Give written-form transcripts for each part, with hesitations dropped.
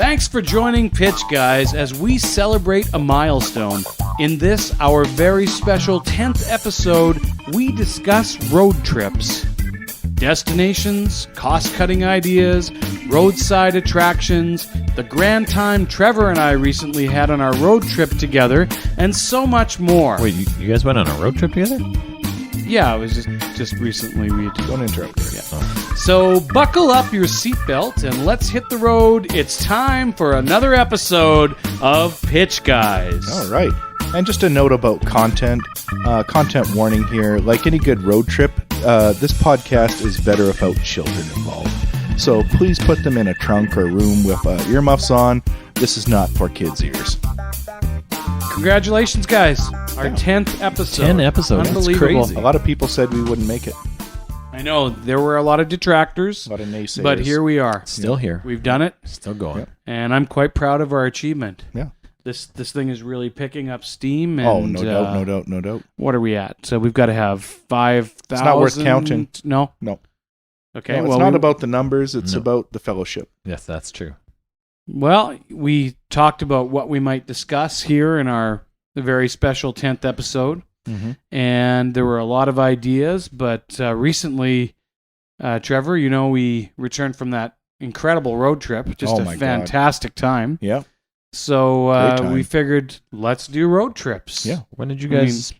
Thanks for joining Pitch Guys as we celebrate a milestone. In this, our very special 10th episode, we discuss road trips. Destinations, cost-cutting ideas, roadside attractions, the grand time Trevor and I recently had on our road trip together, and so much more. Wait, you guys went on a road trip together? Yeah, it was just recently. Don't interrupt her. Yeah. Oh. So buckle up your seatbelt and let's hit the road. It's time for another episode of Pitch Guys. All right. And just a note about content warning here. Like any good road trip, this podcast is better without children involved. So please put them in a trunk or room with earmuffs on. This is not for kids' ears. Congratulations, guys. Our 10th episode. 10 episodes. Unbelievable. That's crazy. A lot of people said we wouldn't make it. I know. There were a lot of detractors. A lot of naysayers. But here we are. Still here. We've done it. Still going. Yeah. And I'm quite proud of our achievement. Yeah. This thing is really picking up steam. And, oh, no doubt. What are we at? So we've got to have 5,000. It's not worth counting. No? No. Okay. No, it's not about the numbers. It's about the fellowship. Yes, that's true. Well, we talked about what we might discuss here in our very special 10th episode. Mm-hmm. And there were a lot of ideas, but recently, Trevor, we returned from that incredible road trip. Just a fantastic time. Yeah. So we figured, let's do road trips. Yeah. When did you guys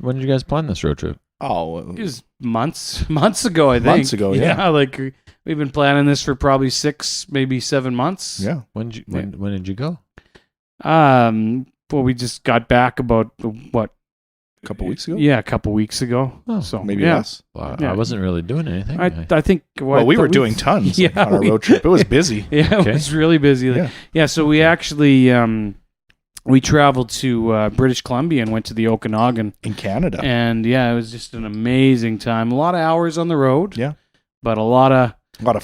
plan this road trip? Oh, it was months ago, I think. Months ago, yeah. Like we've been planning this for probably 6, maybe 7 months. Yeah. When did you go? Well, we just got back about a couple weeks ago? Yeah, a couple weeks ago. Oh, so maybe less. Well, I wasn't really doing anything. I think... Well, we were doing tons on our road trip. It was busy. Yeah, it was really busy. Yeah, so we actually... we traveled to British Columbia and went to the Okanagan. In Canada. And yeah, it was just an amazing time. A lot of hours on the road. Yeah. But a lot of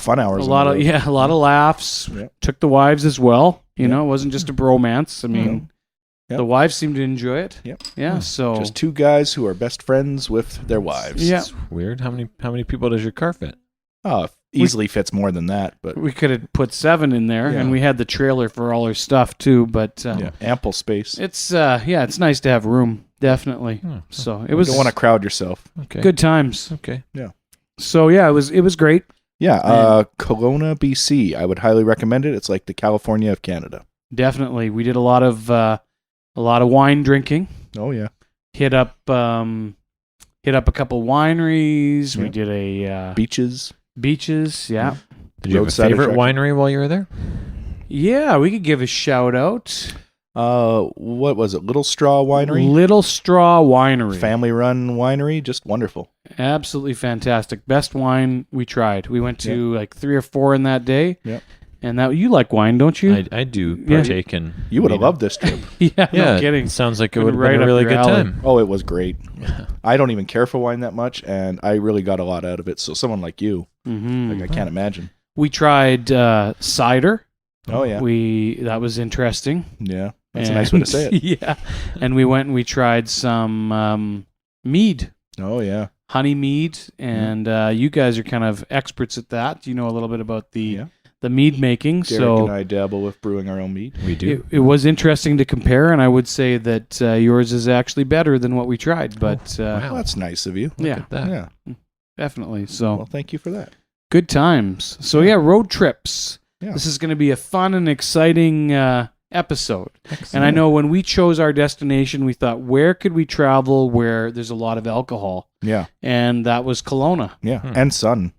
fun hours. A lot of laughs. Yeah. Took the wives as well. It wasn't just a bromance. I mean... Yep. The wives seem to enjoy it. Yep. Yeah. So just two guys who are best friends with their wives. Yeah. It's weird. How many people does your car fit? Oh, easily fits more than that, but we could have put 7 in there, and we had the trailer for all our stuff too. But ample space. It's it's nice to have room, definitely. So it was. You don't want to crowd yourself. Okay. Good times. Okay. Yeah. So yeah, it was great. Yeah. Kelowna, BC. I would highly recommend it. It's like the California of Canada. Definitely, we did a lot of wine drinking. Oh yeah. Hit up a couple wineries. Yeah. We did a beaches. Yeah. Did you have a favorite winery while you were there? Yeah, we could give a shout out. What was it? Little Straw Winery? Little Straw Winery. Family-run winery. Just wonderful. Absolutely fantastic. Best wine we tried. We went to like 3 or 4 in that day. Yep. And that you like wine, don't you? I do partake in. You would have loved this trip. No kidding. Sounds like it would have been a really good time. Oh, it was great. I don't even care for wine that much, and I really got a lot out of it. So someone like you, I can't imagine. We tried cider. Oh yeah. That was interesting. Yeah, that's a nice way to say it. Yeah, and we went and we tried some mead. Oh yeah, honey mead, and you guys are kind of experts at that. You know a little bit about the mead making. Derek and I dabble with brewing our own mead. We do. It was interesting to compare, and I would say that yours is actually better than what we tried. But well, that's nice of you. Yeah, yeah, definitely. So, well, thank you for that. Good times. So road trips. Yeah. This is going to be a fun and exciting episode. Excellent. And I know when we chose our destination, we thought, where could we travel where there's a lot of alcohol? Yeah, and that was Kelowna. Yeah, and sun.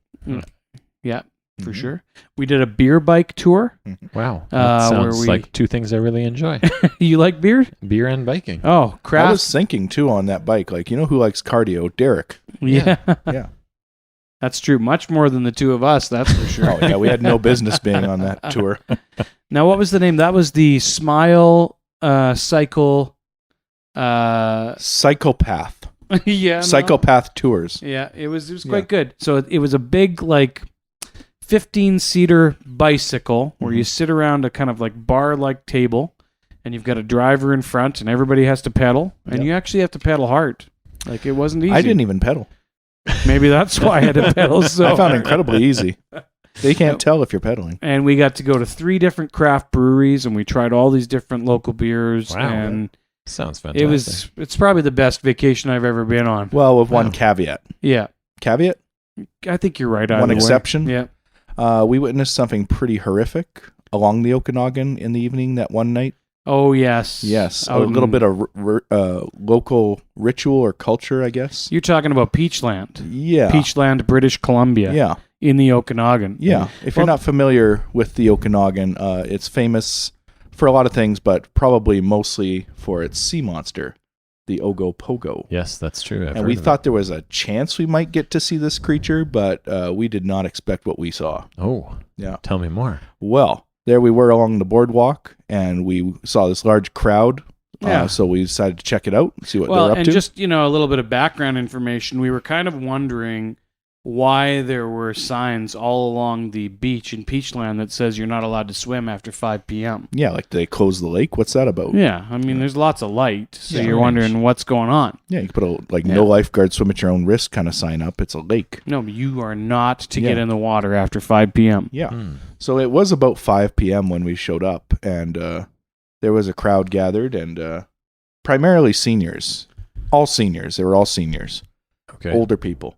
Yeah. For sure. We did a beer bike tour. Wow. That sounds like two things I really enjoy. You like beer? Beer and biking. Oh, craft. I was thinking, too, on that bike. Like, you know who likes cardio? Derek. Yeah. Yeah. That's true. Much more than the two of us, that's for sure. Oh, yeah. We had no business being on that tour. Now, what was the name? That was the Smile Cycle... Psychopath. Yeah. Psychopath tours. Yeah. It was quite good. So it was a big, 15-seater bicycle where you sit around a kind of bar-like table, and you've got a driver in front, and everybody has to pedal, and you actually have to pedal hard. It wasn't easy. I didn't even pedal. Maybe that's why I had to pedal. So I found it incredibly easy. They can't tell if you're pedaling. And we got to go to 3 different craft breweries, and we tried all these different local beers. Wow. And sounds fantastic. It's probably the best vacation I've ever been on. Well, with one caveat. Yeah. Caveat? I think you're right. One exception? Yeah. We witnessed something pretty horrific along the Okanagan in the evening that one night. Oh, yes. Yes. A little bit of local ritual or culture, I guess. You're talking about Peachland. Yeah. Peachland, British Columbia. Yeah. In the Okanagan. Yeah. If you're not familiar with the Okanagan, it's famous for a lot of things, but probably mostly for its sea monster, the Ogopogo. Yes, that's true. And we thought there was a chance we might get to see this creature, but we did not expect what we saw. Oh. Yeah. Tell me more. Well, there we were along the boardwalk, and we saw this large crowd. So we decided to check it out, see what they're up to. And just, a little bit of background information. We were kind of wondering why there were signs all along the beach in Peachland that says you're not allowed to swim after 5 p.m. Yeah, like they closed the lake. What's that about? Yeah, I mean, there's lots of light, so you're wondering what's going on. Yeah, you can put a no lifeguard, swim at your own risk kind of sign up. It's a lake. No, but you are not to get in the water after 5 p.m. Yeah. So it was about 5 p.m. when we showed up, and there was a crowd gathered, and primarily seniors. All seniors. They were all seniors. Okay. Older people.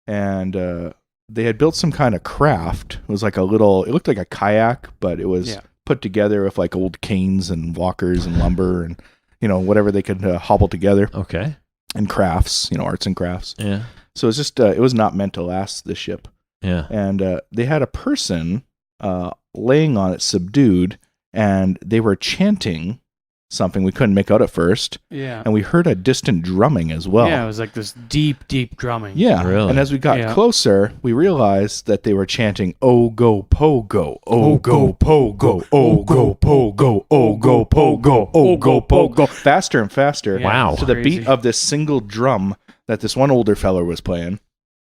And they had built some kind of craft. It was like it looked like a kayak, but it was put together with like old canes and walkers and lumber and, whatever they could hobble together. Okay. And crafts, arts and crafts. Yeah. So it's just, it was not meant to last, the ship. Yeah. And they had a person laying on it subdued, and they were chanting something we couldn't make out at first. Yeah. And we heard a distant drumming as well. Yeah, it was like this deep, deep drumming. Yeah. Really? And as we got closer, we realized that they were chanting Ogopogo, Ogopogo, Ogopogo, Ogopogo, Ogopogo. Faster and faster. Yeah, wow. To the beat of this single drum that this one older feller was playing.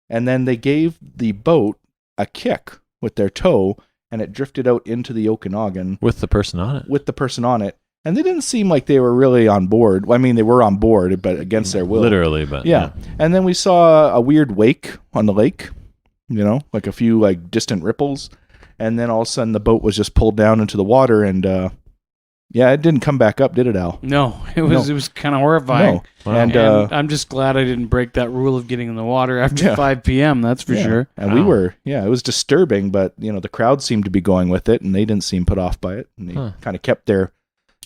And then they gave the boat a kick with their toe, and it drifted out into the Okanagan. With the person on it. And they didn't seem like they were really on board. Well, I mean, they were on board, but against their will. Literally, but yeah. And then we saw a weird wake on the lake, like a few distant ripples. And then all of a sudden the boat was just pulled down into the water, and it didn't come back up, did it, Al? No, it was kind of horrifying. No. Wow. And I'm just glad I didn't break that rule of getting in the water after 5 p.m., that's for sure. And we were, it was disturbing, but, the crowd seemed to be going with it, and they didn't seem put off by it. And they kind of kept their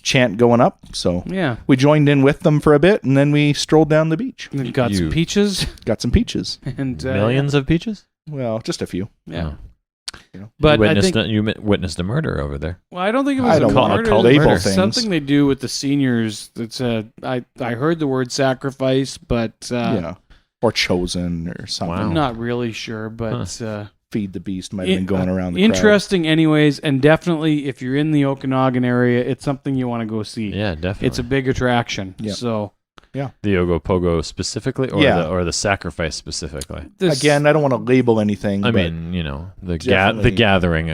chant going up, so we joined in with them for a bit, and then we strolled down the beach. And got some peaches. Got some peaches. And millions of peaches? Well, just a few. Yeah. But you witnessed a murder over there. Well, I don't think it was a murder. Label It's something they do with the seniors. That's I heard the word sacrifice, but or chosen or something. I'm not really sure, but feed the beast might have been going around the interesting crowd. Anyways, and definitely if you're in the Okanagan area, it's something you want to go see. Yeah, definitely. It's a big attraction. Yeah. So the Ogopogo specifically, or the sacrifice specifically. Again, I don't want to label anything. I mean, the gathering. The gathering.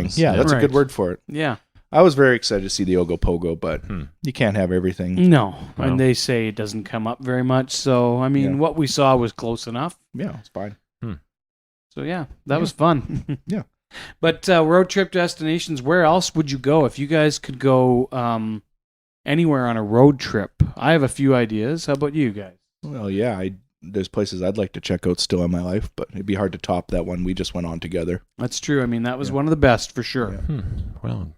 Drums. Yeah, that's a good word for it. Yeah. I was very excited to see the Ogopogo, but you can't have everything. No, and they say it doesn't come up very much. So I mean, what we saw was close enough. Yeah, it's fine. So that was fun. Yeah. But road trip destinations, where else would you go if you guys could go anywhere on a road trip? I have a few ideas. How about you guys? Well, yeah, there's places I'd like to check out still in my life, but it'd be hard to top that one we just went on together. That's true. I mean, that was one of the best for sure. Yeah. Well,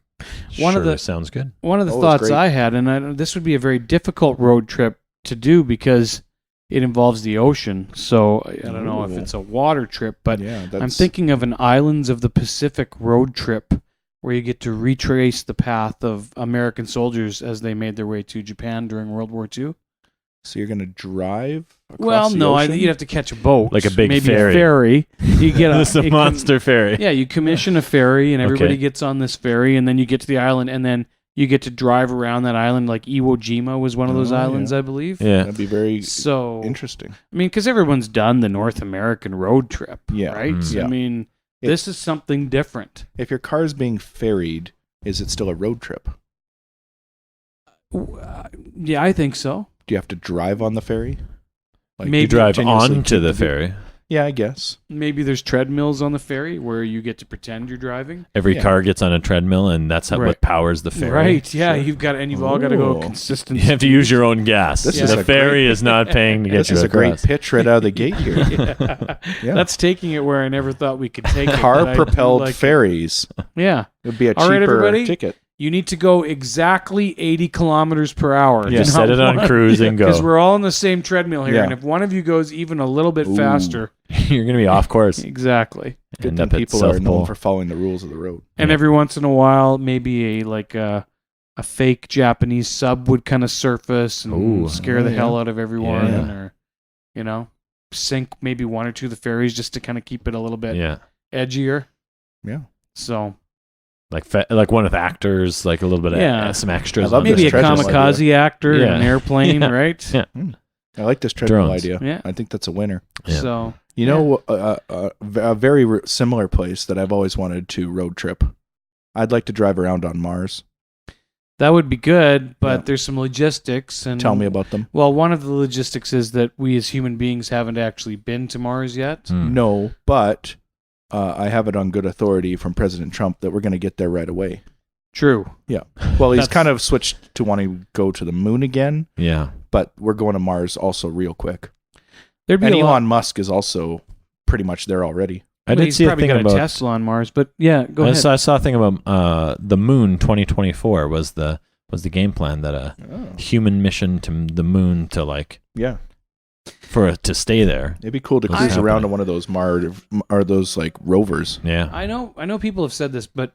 sounds good. One of the thoughts I had, and this would be a very difficult road trip to do because it involves the ocean, so I don't know if it's a water trip, but I'm thinking of an Islands of the Pacific road trip where you get to retrace the path of American soldiers as they made their way to Japan during World War II. So you're going to drive across the ocean? You'd have to catch a boat. Like a big maybe ferry. A ferry. You get It's a monster ferry. Yeah, you commission a ferry, and everybody gets on this ferry, and then you get to the island, and then you get to drive around that island. Like Iwo Jima was one of those islands, I believe. Yeah. That'd be very interesting. I mean, because everyone's done the North American road trip, right? Yeah. I mean, this is something different. If your car's being ferried, is it still a road trip? Yeah, I think so. Do you have to drive on the ferry? Maybe you drive onto the ferry. Yeah, I guess. Maybe there's treadmills on the ferry where you get to pretend you're driving. Every car gets on a treadmill, and that's what powers the ferry. Right, yeah. You've all got to go Ooh. consistent. You have to use your own gas. This is the a ferry is not paying to get This you is a great across. pitch right out of the gate here. Yeah. That's taking it where I never thought we could take it. but I do Car-propelled like it. ferries. Yeah. It would be a All right, cheaper everybody. ticket. You need to go exactly 80 kilometers per hour. Yeah, set it on cruise and go. Because we're all on the same treadmill here. Yeah. And if one of you goes even a little bit faster. You're going to be off course. Exactly. Good End thing up at people are South known Pole. for following the rules of the road. And every once in a while, maybe a fake Japanese sub would kind of surface and scare the hell out of everyone. Yeah. Or, sink maybe one or two of the ferries just to kind of keep it a little bit edgier. Yeah. So... Like one with actors, like a little bit of some extras. I love maybe a this treadmill kamikaze actor in an airplane, Yeah. right? Yeah. I like this treadmill Drones. idea. Yeah. I think that's a winner. Yeah. So You know, a very similar place that I've always wanted to road trip. I'd like to drive around on Mars. that would be good, but Yeah. there's some logistics. And Tell me about them. Well, one of the logistics is that we as human beings haven't actually been to Mars yet. No, but I have it on good authority from President Trump that we're going to get there right away. True. Yeah. Well, he's That's- kind of switched to wanting to go to the moon again, Yeah. but we're going to Mars also real quick. There'd be And a Elon lot. Musk is also pretty much there already. I did He's see a probably thing got about a Tesla on Mars, but yeah, go ahead. I saw a thing about the moon 2024 was the game plan, that a human mission to the moon to Yeah. to stay there. It'd be cool to What's cruise happening? around on one of those those like rovers. Yeah. I know people have said this, but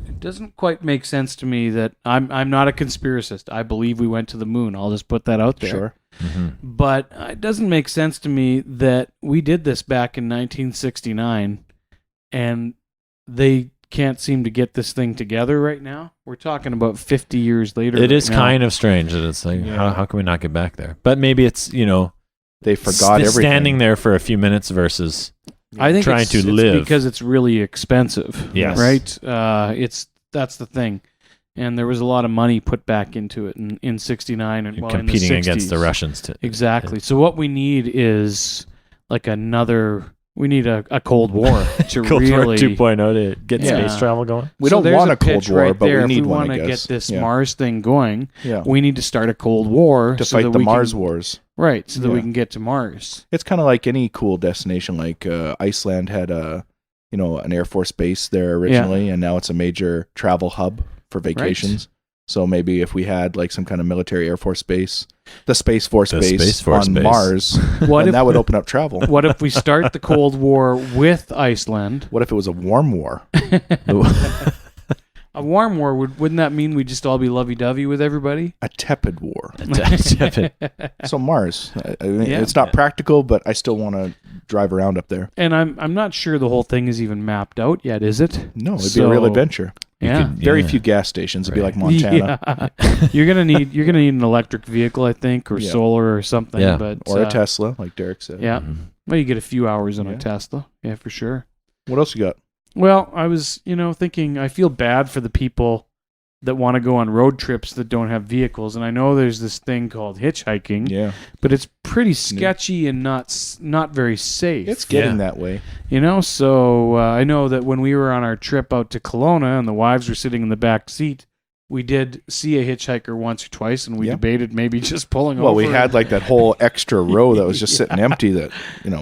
it doesn't quite make sense to me that I'm not a conspiracist. I believe we went to the moon. I'll just put that out there. Sure. Mm-hmm. But it doesn't make sense to me that we did this back in 1969 and they can't seem to get this thing together right now. We're talking about 50 years later. It is now. kind of strange that it's like, how can we not get back there? But maybe it's, They forgot everything. standing there for a few minutes versus I think trying it's to live. because it's really expensive. Yes. Right? That's the thing. And there was a lot of money put back into it in 69 and competing in the against the 60s. Russians. Exactly. So what we need is like we need a Cold War to Cold War really 2.0 to get Yeah. space travel going. We So don't there's want a Cold pitch War, right but there. we need if we one, want I to guess. get this Yeah. Mars thing going, Yeah. we need to start a Cold War To so fight that the we Mars can, wars. right? So that we Yeah. can get to Mars. It's kind of like any cool destination. Like Iceland had an Air Force base there originally, and now it's a major travel hub for vacations. So maybe if we had like some kind of military Air Force base, the Space Force The base Space Force on base. Mars, What then if that would open up travel. What if we start the Cold War with Iceland? What if it was a warm war? A warm war wouldn't that mean we'd just all be lovey-dovey with everybody? A tepid war. Tepid. So Mars. I mean, Yeah. it's not practical, but I still want to drive around up there. And I'm not sure the whole thing is even mapped out yet, is it? No, it'd be a real So- adventure. Yeah. Very few gas stations. It'd be like Right. Montana. Yeah. You're gonna need an electric vehicle, I think, or Yeah. solar or something. Yeah. But Or a Tesla, like Derek said. Yeah. Mhm. Well, you get a few hours on Yeah. a Tesla. Yeah, for sure. What else you got? Well, I was, thinking I feel bad for the people that want to go on road trips that don't have vehicles, and I know there's this thing called hitchhiking, Yeah. but it's pretty sketchy and not very safe. It's getting Yeah. that way. So I know that when we were on our trip out to Kelowna and the wives were sitting in the back seat, we did see a hitchhiker once or twice, and we Yeah. debated maybe just pulling over. Well, we had like that whole extra row that was just sitting empty that,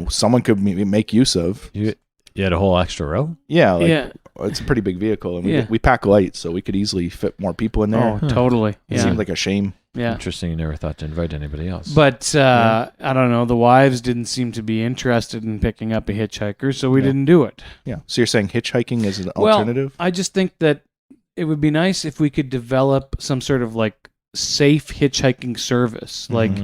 someone could make use of. You had a whole extra row? Yeah. Like, yeah. It's a pretty big vehicle. And Yeah. we pack light, so we could easily fit more people in there. Oh, totally. It Yeah. seemed like a shame. Yeah. Interesting. You never thought to invite anybody else. But I don't know. The wives didn't seem to be interested in picking up a hitchhiker, so we Yeah. didn't do it. Yeah. So you're saying hitchhiking is an Well, alternative? I just think that it would be nice if we could develop some sort of like safe hitchhiking service, like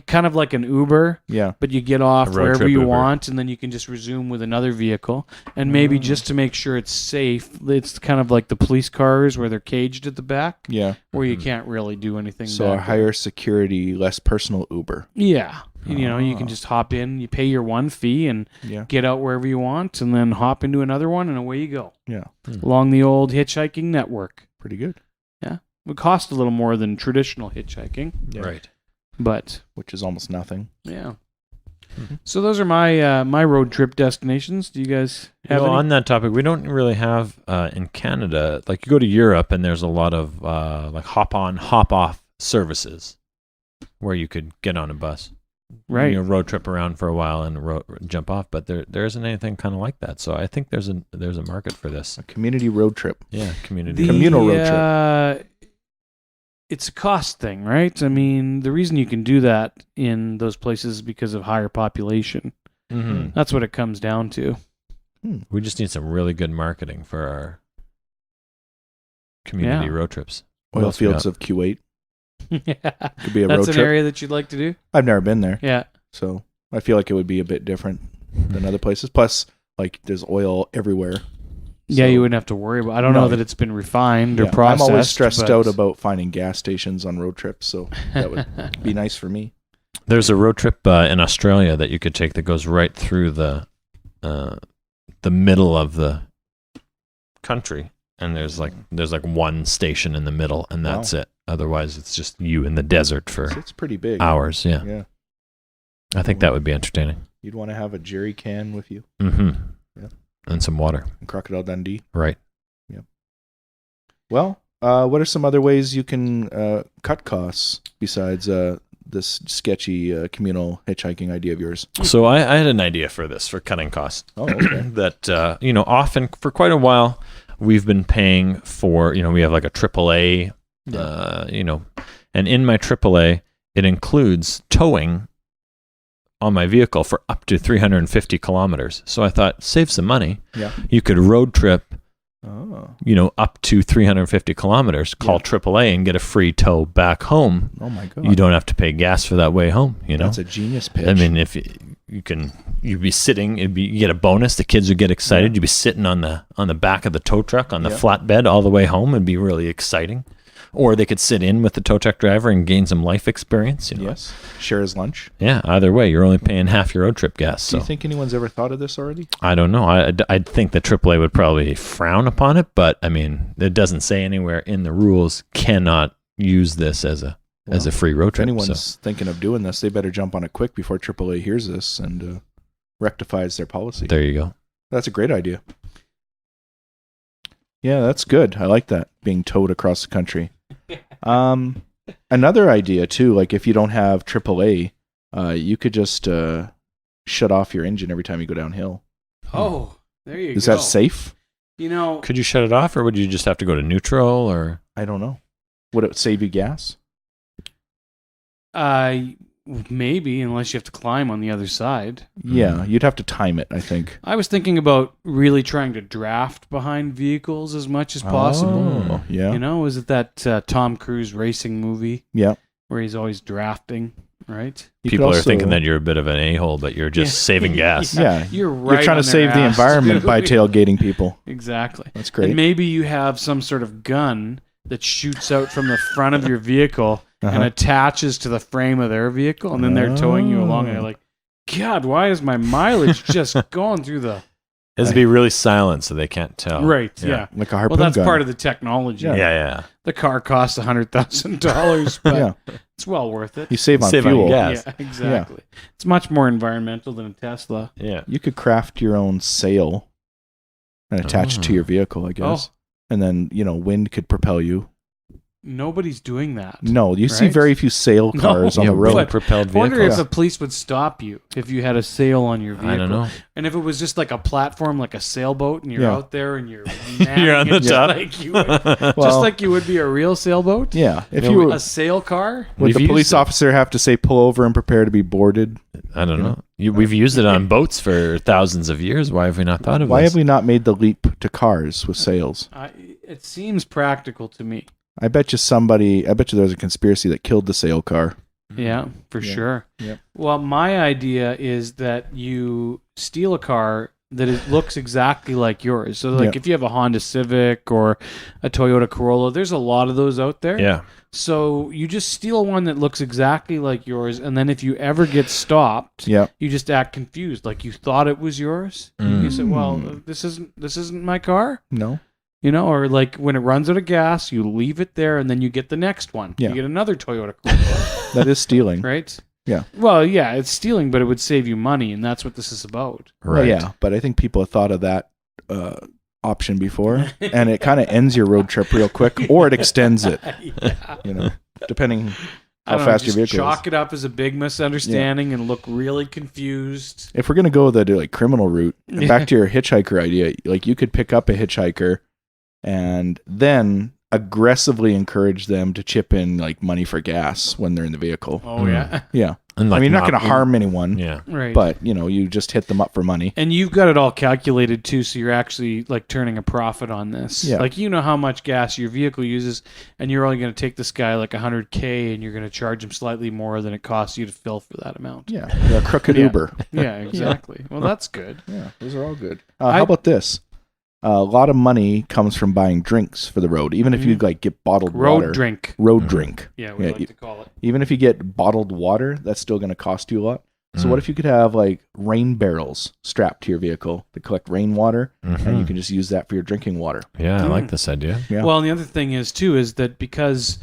kind of like an Uber, Yeah. but you get off A road wherever trip you Uber. want, and then you can just resume with another vehicle. And maybe just to make sure it's safe, it's kind of like the police cars where they're caged at the back, Yeah. where you can't really do anything. So a back higher security, less personal Uber. Yeah. You can just hop in, you pay your one fee and Yeah. get out wherever you want, and then hop into another one, and away you go. Yeah. Along the old hitchhiking network. Pretty good. Would cost a little more than traditional hitchhiking, Yeah. Right. but Which is almost nothing. yeah. So those are my road trip destinations. Do you guys have any? On that topic, we don't really have in Canada. Like you go to Europe, and there's a lot of like hop on, hop off services where you could get on a bus, Right. road trip around for a while and jump off. But there isn't anything kind of like that. So I think there's a market for this. A community road trip. Yeah, community. Communal road trip. It's a cost thing, right? I mean, the reason you can do that in those places is because of higher population. Mm-hmm. That's what it comes down to. We just need some really good marketing for our community road trips. What Oil else we fields got? of Kuwait. Yeah. Could be a That's road an trip. area that you'd like to do? I've never been there, Yeah. so I feel like it would be a bit different than other places. Plus, like, there's oil everywhere. Yeah, So- you wouldn't have to worry about. I don't know No. that it's been refined or Yeah, processed. I'm always stressed but- out about finding gas stations on road trips, so that would be nice for me. There's a road trip in Australia that you could take that goes right through the middle of the country, and there's like one station in the middle, and that's it. Otherwise, it's just you in the desert for So it's pretty big. hours. Yeah, Yeah. I think that would be entertaining. You'd want to have a jerry can with you Mm-hmm. Yeah. And some water. in Crocodile Dundee. Right. Well, what are some other ways you can cut costs besides this sketchy communal hitchhiking idea of yours? So I had an idea for this, for cutting costs. Oh, okay. That often for quite a while we've been paying for. We have like a AAA. And in my AAA, it includes towing on my vehicle for up to 350 kilometers. So I thought, save some money. Yeah. You could road trip, Oh. up to 350 kilometers, call AAA and get a free tow back home. Oh my god. You don't have to pay gas for that way home, That's a genius pitch. I mean, if you'd be sitting, you get a bonus. The kids would get excited. Yeah. You'd be sitting on the back of the tow truck on the Yeah. flatbed all the way home. It'd be really exciting. Or they could sit in with the tow truck driver and gain some life experience. Yes. Share his lunch. Yeah. Either way, you're only paying half your road trip gas. Do So you think anyone's ever thought of this already? I don't know. I'd think the AAA would probably frown upon it, but I mean, it doesn't say anywhere in the rules cannot use this as a free road If trip. anyone's So thinking of doing this, they better jump on it quick before AAA hears this and rectifies their policy. there you go. That's a great idea. Yeah, that's good. I like that, being towed across the country. Another idea too, like if you don't have AAA, you could just shut off your engine every time you go downhill. Oh, there you go. Is that safe? Could you shut it off, or would you just have to go to neutral? Or I don't know. Would it save you gas? Maybe, unless you have to climb on the other side. Yeah, you'd have to time it, I think. I was thinking about really trying to draft behind vehicles as much as possible. Oh, yeah. Was it that Tom Cruise racing movie Yeah. where he's always drafting, right? You could people are also- thinking that you're a bit of an a-hole, but you're just saving gas. Yeah. You're right. You're trying on to their save the ass, environment too. by tailgating people. Exactly. That's great. And maybe you have some sort of gun that shoots out from the front of your vehicle and attaches to the frame of their vehicle, and then they're towing you along, and you're like, God, why is my mileage just going through the... It's be really silent so they can't tell. Right, yeah. Like a harpoon Well, that's gun. part of the technology. Yeah. The car costs $100,000, but Yeah. it's well worth it. You save on Save on fuel. gas. Yeah, exactly. It's much more environmental than a Tesla. Yeah. You could craft your own sail and attach it to your vehicle, I guess. And then, wind could propel you. Nobody's doing that. No, you see Right? very few sail cars on the road. but propelled I wonder vehicles. if the police would stop you if you had a sail on your vehicle. I don't know. And if it was just like a platform, like a sailboat, and you're Yeah. out there and you're You're on the just top. like you would, just Well- like you would be a real sailboat. Yeah. If Yeah, you were, A sail car. would We've the used police it. officer have to say pull over and prepare to be boarded? I don't know. We've used it on boats for thousands of years. Why have we not thought of Why this? have we not made the leap to cars with sails? It seems practical to me. I bet you there's a conspiracy that killed the sail car. Yeah, for Yeah. sure. Yep. Well, my idea is that you steal a car that looks exactly like yours. So, like, Yeah. if you have a Honda Civic or a Toyota Corolla, there's a lot of those out there. Yeah. So you just steal one that looks exactly like yours, and then if you ever get stopped, Yeah. you just act confused, like you thought it was yours. You said, "Well, this isn't my car." No. Or like when it runs out of gas, you leave it there, and then you get the next one. Yeah. You get another Toyota Corolla, That is stealing. right? Well, yeah, it's stealing, but it would save you money, and that's what this is about. Well, yeah, but I think people have thought of that option before, and it kind of ends your road trip real quick, or it extends it. You know, depending how fast your vehicle chalk is. it up as a big misunderstanding and look really confused. If we're gonna go the like criminal route, and back to your hitchhiker idea, like you could pick up a hitchhiker, and then aggressively encourage them to chip in like money for gas when they're in the vehicle. Oh yeah, Yeah. And I mean, you're not going to harm anyone. Yeah. right. But you know, you just hit them up for money. And you've got it all calculated too, so you're actually like turning a profit on this. Yeah. Like you know how much gas your vehicle uses, and you're only going to take this guy like $100K, and you're going to charge him slightly more than it costs you to fill for that amount. Yeah, you're a crooked Yeah. Uber. Yeah, exactly. Well, that's good. Yeah, those are all good. How about this? A lot of money comes from buying drinks for the road, even if you like get bottled water. Road drink. Road drink. Yeah, we like to call it. Even if you get bottled water, that's still going to cost you a lot. So what if you could have like rain barrels strapped to your vehicle to collect rainwater, and you can just use that for your drinking water? Yeah, I like this idea. Yeah. Well, and the other thing is too is that because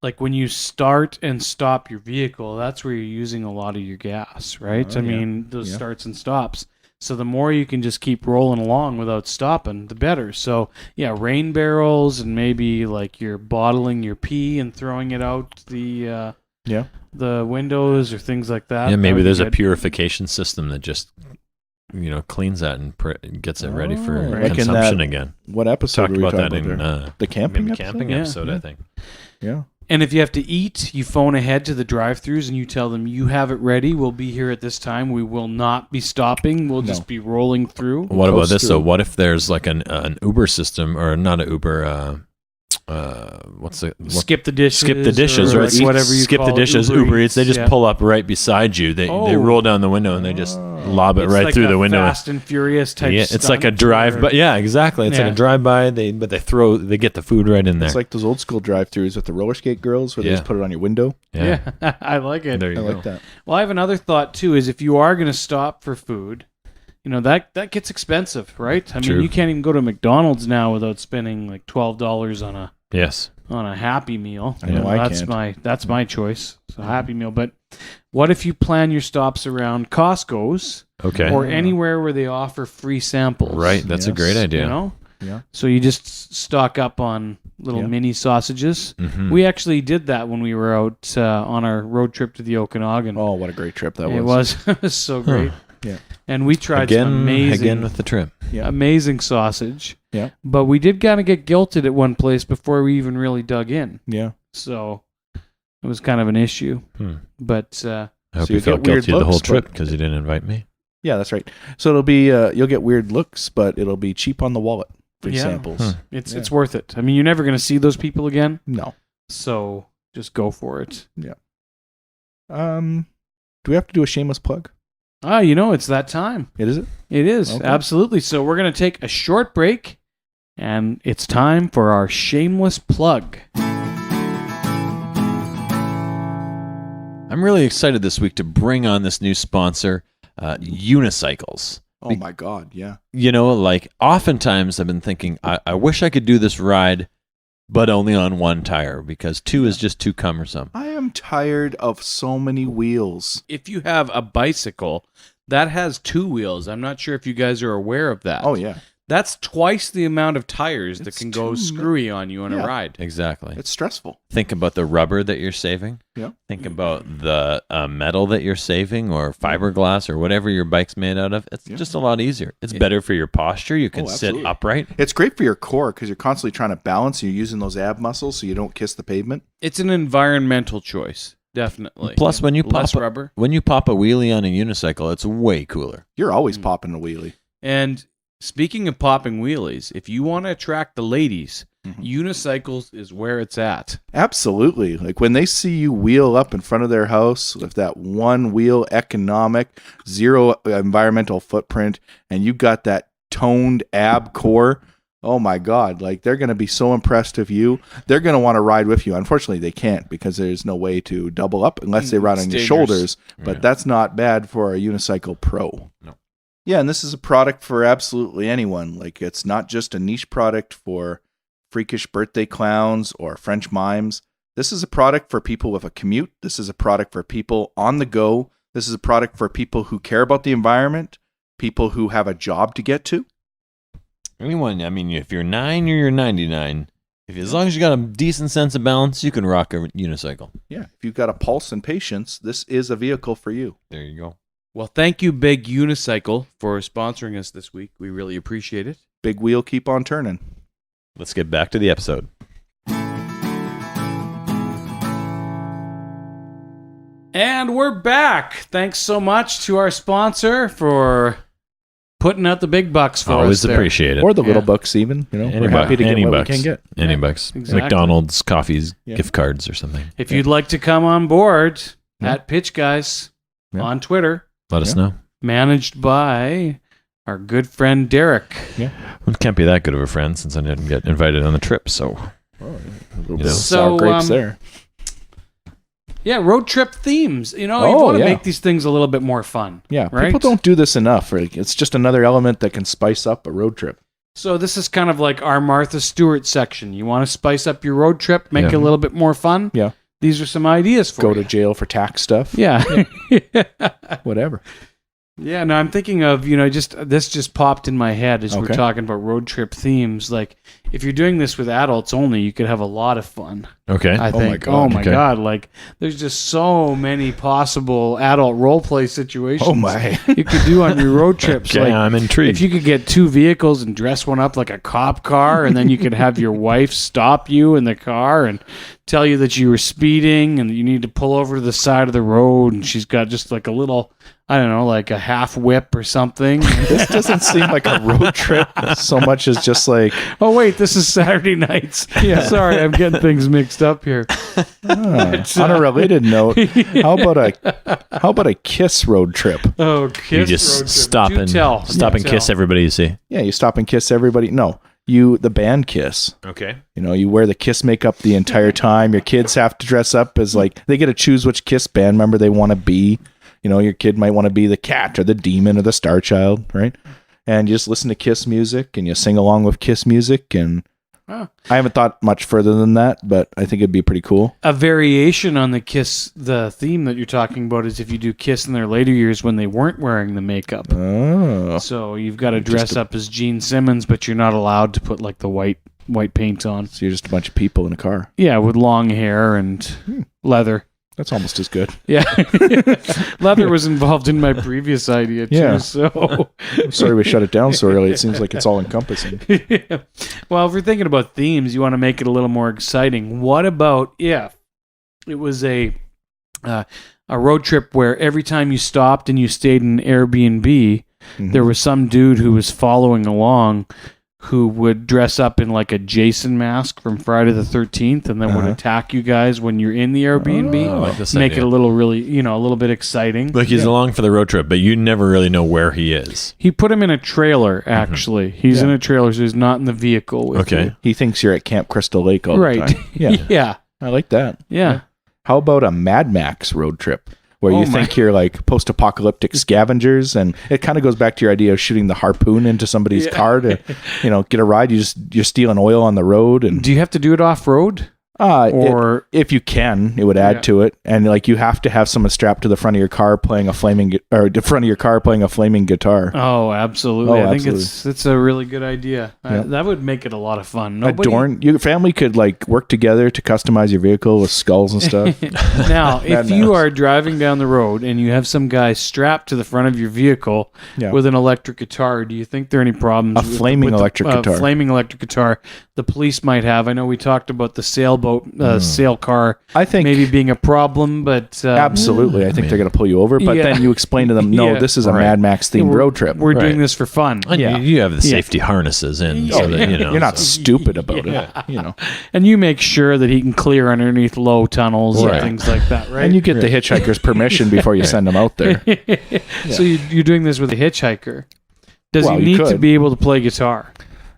like when you start and stop your vehicle, that's where you're using a lot of your gas, right? I mean, those starts and stops. So the more you can just keep rolling along without stopping, the better. So yeah, rain barrels, and maybe like you're bottling your pee and throwing it out the windows or things like that. Yeah, maybe there's a good. purification system that just cleans that and gets it ready for like in consumption that- again. What episode Talked were we about that talking in there? The camping maybe camping episode, I think. Yeah. And if you have to eat, you phone ahead to the drive-thrus and you tell them you have it ready. We'll be here at this time. We will not be stopping. We'll just be rolling through. What about this? through. So what if there's like an Uber system, or not an Uber? Skip the dishes. Skip the dishes, or right? like whatever you Skip call the it, dishes. Uber Eats. They just yeah. pull up right beside you. They roll down the window and they just lob it It's right like through a the window. Fast and Furious type. Yeah, it's like a stunt drive, or- but yeah, exactly. It's like Yeah. a drive by. They get the food right in there. It's like those old school drive-thrus with the roller skate girls where they just put it on your window. Yeah, I like it. There you I go. like that. Well, I have another thought too. Is if you are going to stop for food, that gets expensive, right? I True. mean, you can't even go to McDonald's now without spending like $12 on a Happy Meal. I know I that's can't. that's my choice. So Happy Meal. But what if you plan your stops around Costco's Okay. or anywhere where they offer free samples? Right. That's a Yes. great idea. You know. Yeah. So you just stock up on little mini sausages. Mhm. We actually did that when we were out on our road trip to the Okanagan. Oh, what a great trip that It was. was it was so great. Yeah. And we tried some Again with the trip. amazing sausage. Yeah. But we did kind of get guilted at one place before we even really dug in. Yeah. So it was kind of an issue. But I hope So you you felt get weird guilty the whole looks, trip but- because you didn't invite me. Yeah, that's right. So it'll be you'll get weird looks, but it'll be cheap on the wallet for Yeah. samples. it's worth it. I mean, you're never going to see those people again. No. So just go for it. Do we have to do a shameless plug? It's that time. Is it? It is. Okay. Absolutely. So we're going to take a short break, and it's time for our shameless plug. I'm really excited this week to bring on this new sponsor, unicycles. Oh my God, yeah. Like oftentimes I've been thinking, I wish I could do this ride, but only on one tire because two is just too cumbersome. I am tired of so many wheels. If you have a bicycle that has two wheels, I'm not sure if you guys are aware of that. Oh yeah. That's twice the amount of tires that It's can go too screwy on you on a Yeah. ride. Exactly. It's stressful. Think about the rubber that you're saving. Yeah. Think about the metal that you're saving or fiberglass or whatever your bike's made out of. It's just a lot easier. It's better for your posture. You can sit absolutely. upright. It's great for your core because you're constantly trying to balance and you're using those ab muscles so you don't kiss the pavement. It's an environmental choice, definitely. Plus, when you Less pop rubber. when you pop a wheelie on a unicycle, it's way cooler. You're always popping a wheelie. And speaking of popping wheelies, if you want to attract the ladies, unicycles is where it's at. Absolutely. Like when they see you wheel up in front of their house with that one wheel economic, zero environmental footprint, and you got that toned ab core. Oh my God. Like they're going to be so impressed of you. They're going to want to ride with you. Unfortunately, they can't because there's no way to double up unless they ride on your dangerous. shoulders. But that's not bad for a unicycle pro. No. Yeah. And this is a product for absolutely anyone. Like it's not just a niche product for freakish birthday clowns or French mimes. This is a product for people with a commute. This is a product for people on the go. This is a product for people who care about the environment, people who have a job to get to. Anyone, I mean, if you're 9 or you're 99, as long as you got a decent sense of balance, you can rock a unicycle. Yeah, if you've got a pulse and patience, this is a vehicle for you. There you go. Well, thank you, Big Unicycle, for sponsoring us this week. We really appreciate it. Big wheel, keep on turning. Let's get back to the episode. And we're back. Thanks so much to our sponsor for putting out the big bucks for us. Always there. appreciate it. Or the little bucks even. You know, we're happy to get what we can get. Any bucks. exactly. McDonald's, coffees, gift cards or something. If you'd like to come on board at Pitch Guys on Twitter. Let us know. Managed by our good friend Derek. Yeah. It can't be that good of a friend since I didn't get invited on the trip, so... A little bit know. of sour grapes there. Yeah, road trip themes. You know, Oh, you want to yeah. make these things a little bit more fun. Yeah, right? people don't do this enough. Right? It's just another element that can spice up a road trip. So this is kind of like our Martha Stewart section. You want to spice up your road trip, make it a little bit more fun? Yeah. These are some ideas for Go you. to jail for tax stuff. Yeah. Whatever. Yeah, no, I'm thinking of, this just popped in my head as we're Okay. talking about road trip themes. Like, if you're doing this with adults only, you could have a lot of fun. Okay. I Oh my think. God. Oh my Okay. God. Like, there's just so many possible adult role play situations Oh my. you could do on your road trips. Okay, Like, I'm intrigued. if you could get two vehicles and dress one up like a cop car, and then you could have your wife stop you in the car and tell you that you were speeding and that you need to pull over to the side of the road, and she's got just like a little, I don't know, like a half whip or something. This doesn't seem like a road trip so much as just like, Oh wait, this is Saturday nights. Yeah, sorry, I'm getting things mixed up here. on a related note, how about a kiss road trip? Oh, kiss you road just trip. stop Do and tell. stop Do and kiss tell. everybody you see. Yeah, you stop and kiss everybody. No, the band Kiss. Okay. You know, you wear the Kiss makeup the entire time. Your kids have to dress up as like, they get to choose which Kiss band member they want to be. You know, your kid might want to be the cat or the demon or the star child, right? And you just listen to Kiss music and you sing along with Kiss music. And Huh. I haven't thought much further than that, but I think it'd be pretty cool. A variation on the theme that you're talking about is if you do Kiss in their later years when they weren't wearing the makeup. Oh. So you've got to dress up as Gene Simmons, but you're not allowed to put like the white paint on. So you're just a bunch of people in a car. Yeah, with long hair and leather. That's almost as good. Yeah. Leather was involved in my previous idea too. Yeah. So I'm sorry we shut it down so early. It seems like it's all encompassing. yeah. Well, if we're thinking about themes, you want to make it a little more exciting. What about if it was a road trip where every time you stopped and you stayed in an Airbnb, there was some dude who was following along who would dress up in like a Jason mask from Friday the 13th and then would attack you guys when you're in the Airbnb. I like this Make idea. it a little really, a little bit exciting. Like he's along for the road trip, but you never really know where he is. He put him in a trailer, actually. He's in a trailer, so he's not in the vehicle with Okay. you. He thinks you're at Camp Crystal Lake all Right. the time. Yeah, Yeah. I like that. Yeah. How about a Mad Max road trip where you think you're like post-apocalyptic scavengers, and it kind of goes back to your idea of shooting the harpoon into somebody's car to, get a ride. You're stealing oil on the road, and Do you have to do it off-road? Or if you can, it would add to it, and like you have to have someone strapped to the front of your car playing a flaming guitar. Oh, absolutely. Oh, I think absolutely. it's a really good idea. Yeah. That would make it a lot of fun. Your family could like work together to customize your vehicle with skulls and stuff. Now, if Mad you Max. are driving down the road and you have some guy strapped to the front of your vehicle Yeah. with an electric guitar, do you think there are any problems? A flaming electric guitar. Flaming electric guitar the police might have. I know we talked about the sailboat, sail car I think maybe being a problem, but... absolutely. I think they're going to pull you over, but Yeah. then you explain to them, no, Yeah. this is a Right. Mad Max themed we're- road trip. We're doing Right. this for fun. And Yeah. you have the safety harnesses in, so that You're not stupid about it. And you make sure that he can clear underneath low tunnels Right. and things like that, right? And you get the hitchhiker's permission before you send them out there. So you're doing this with a hitchhiker. Does Well, he you need to could. be able to play guitar?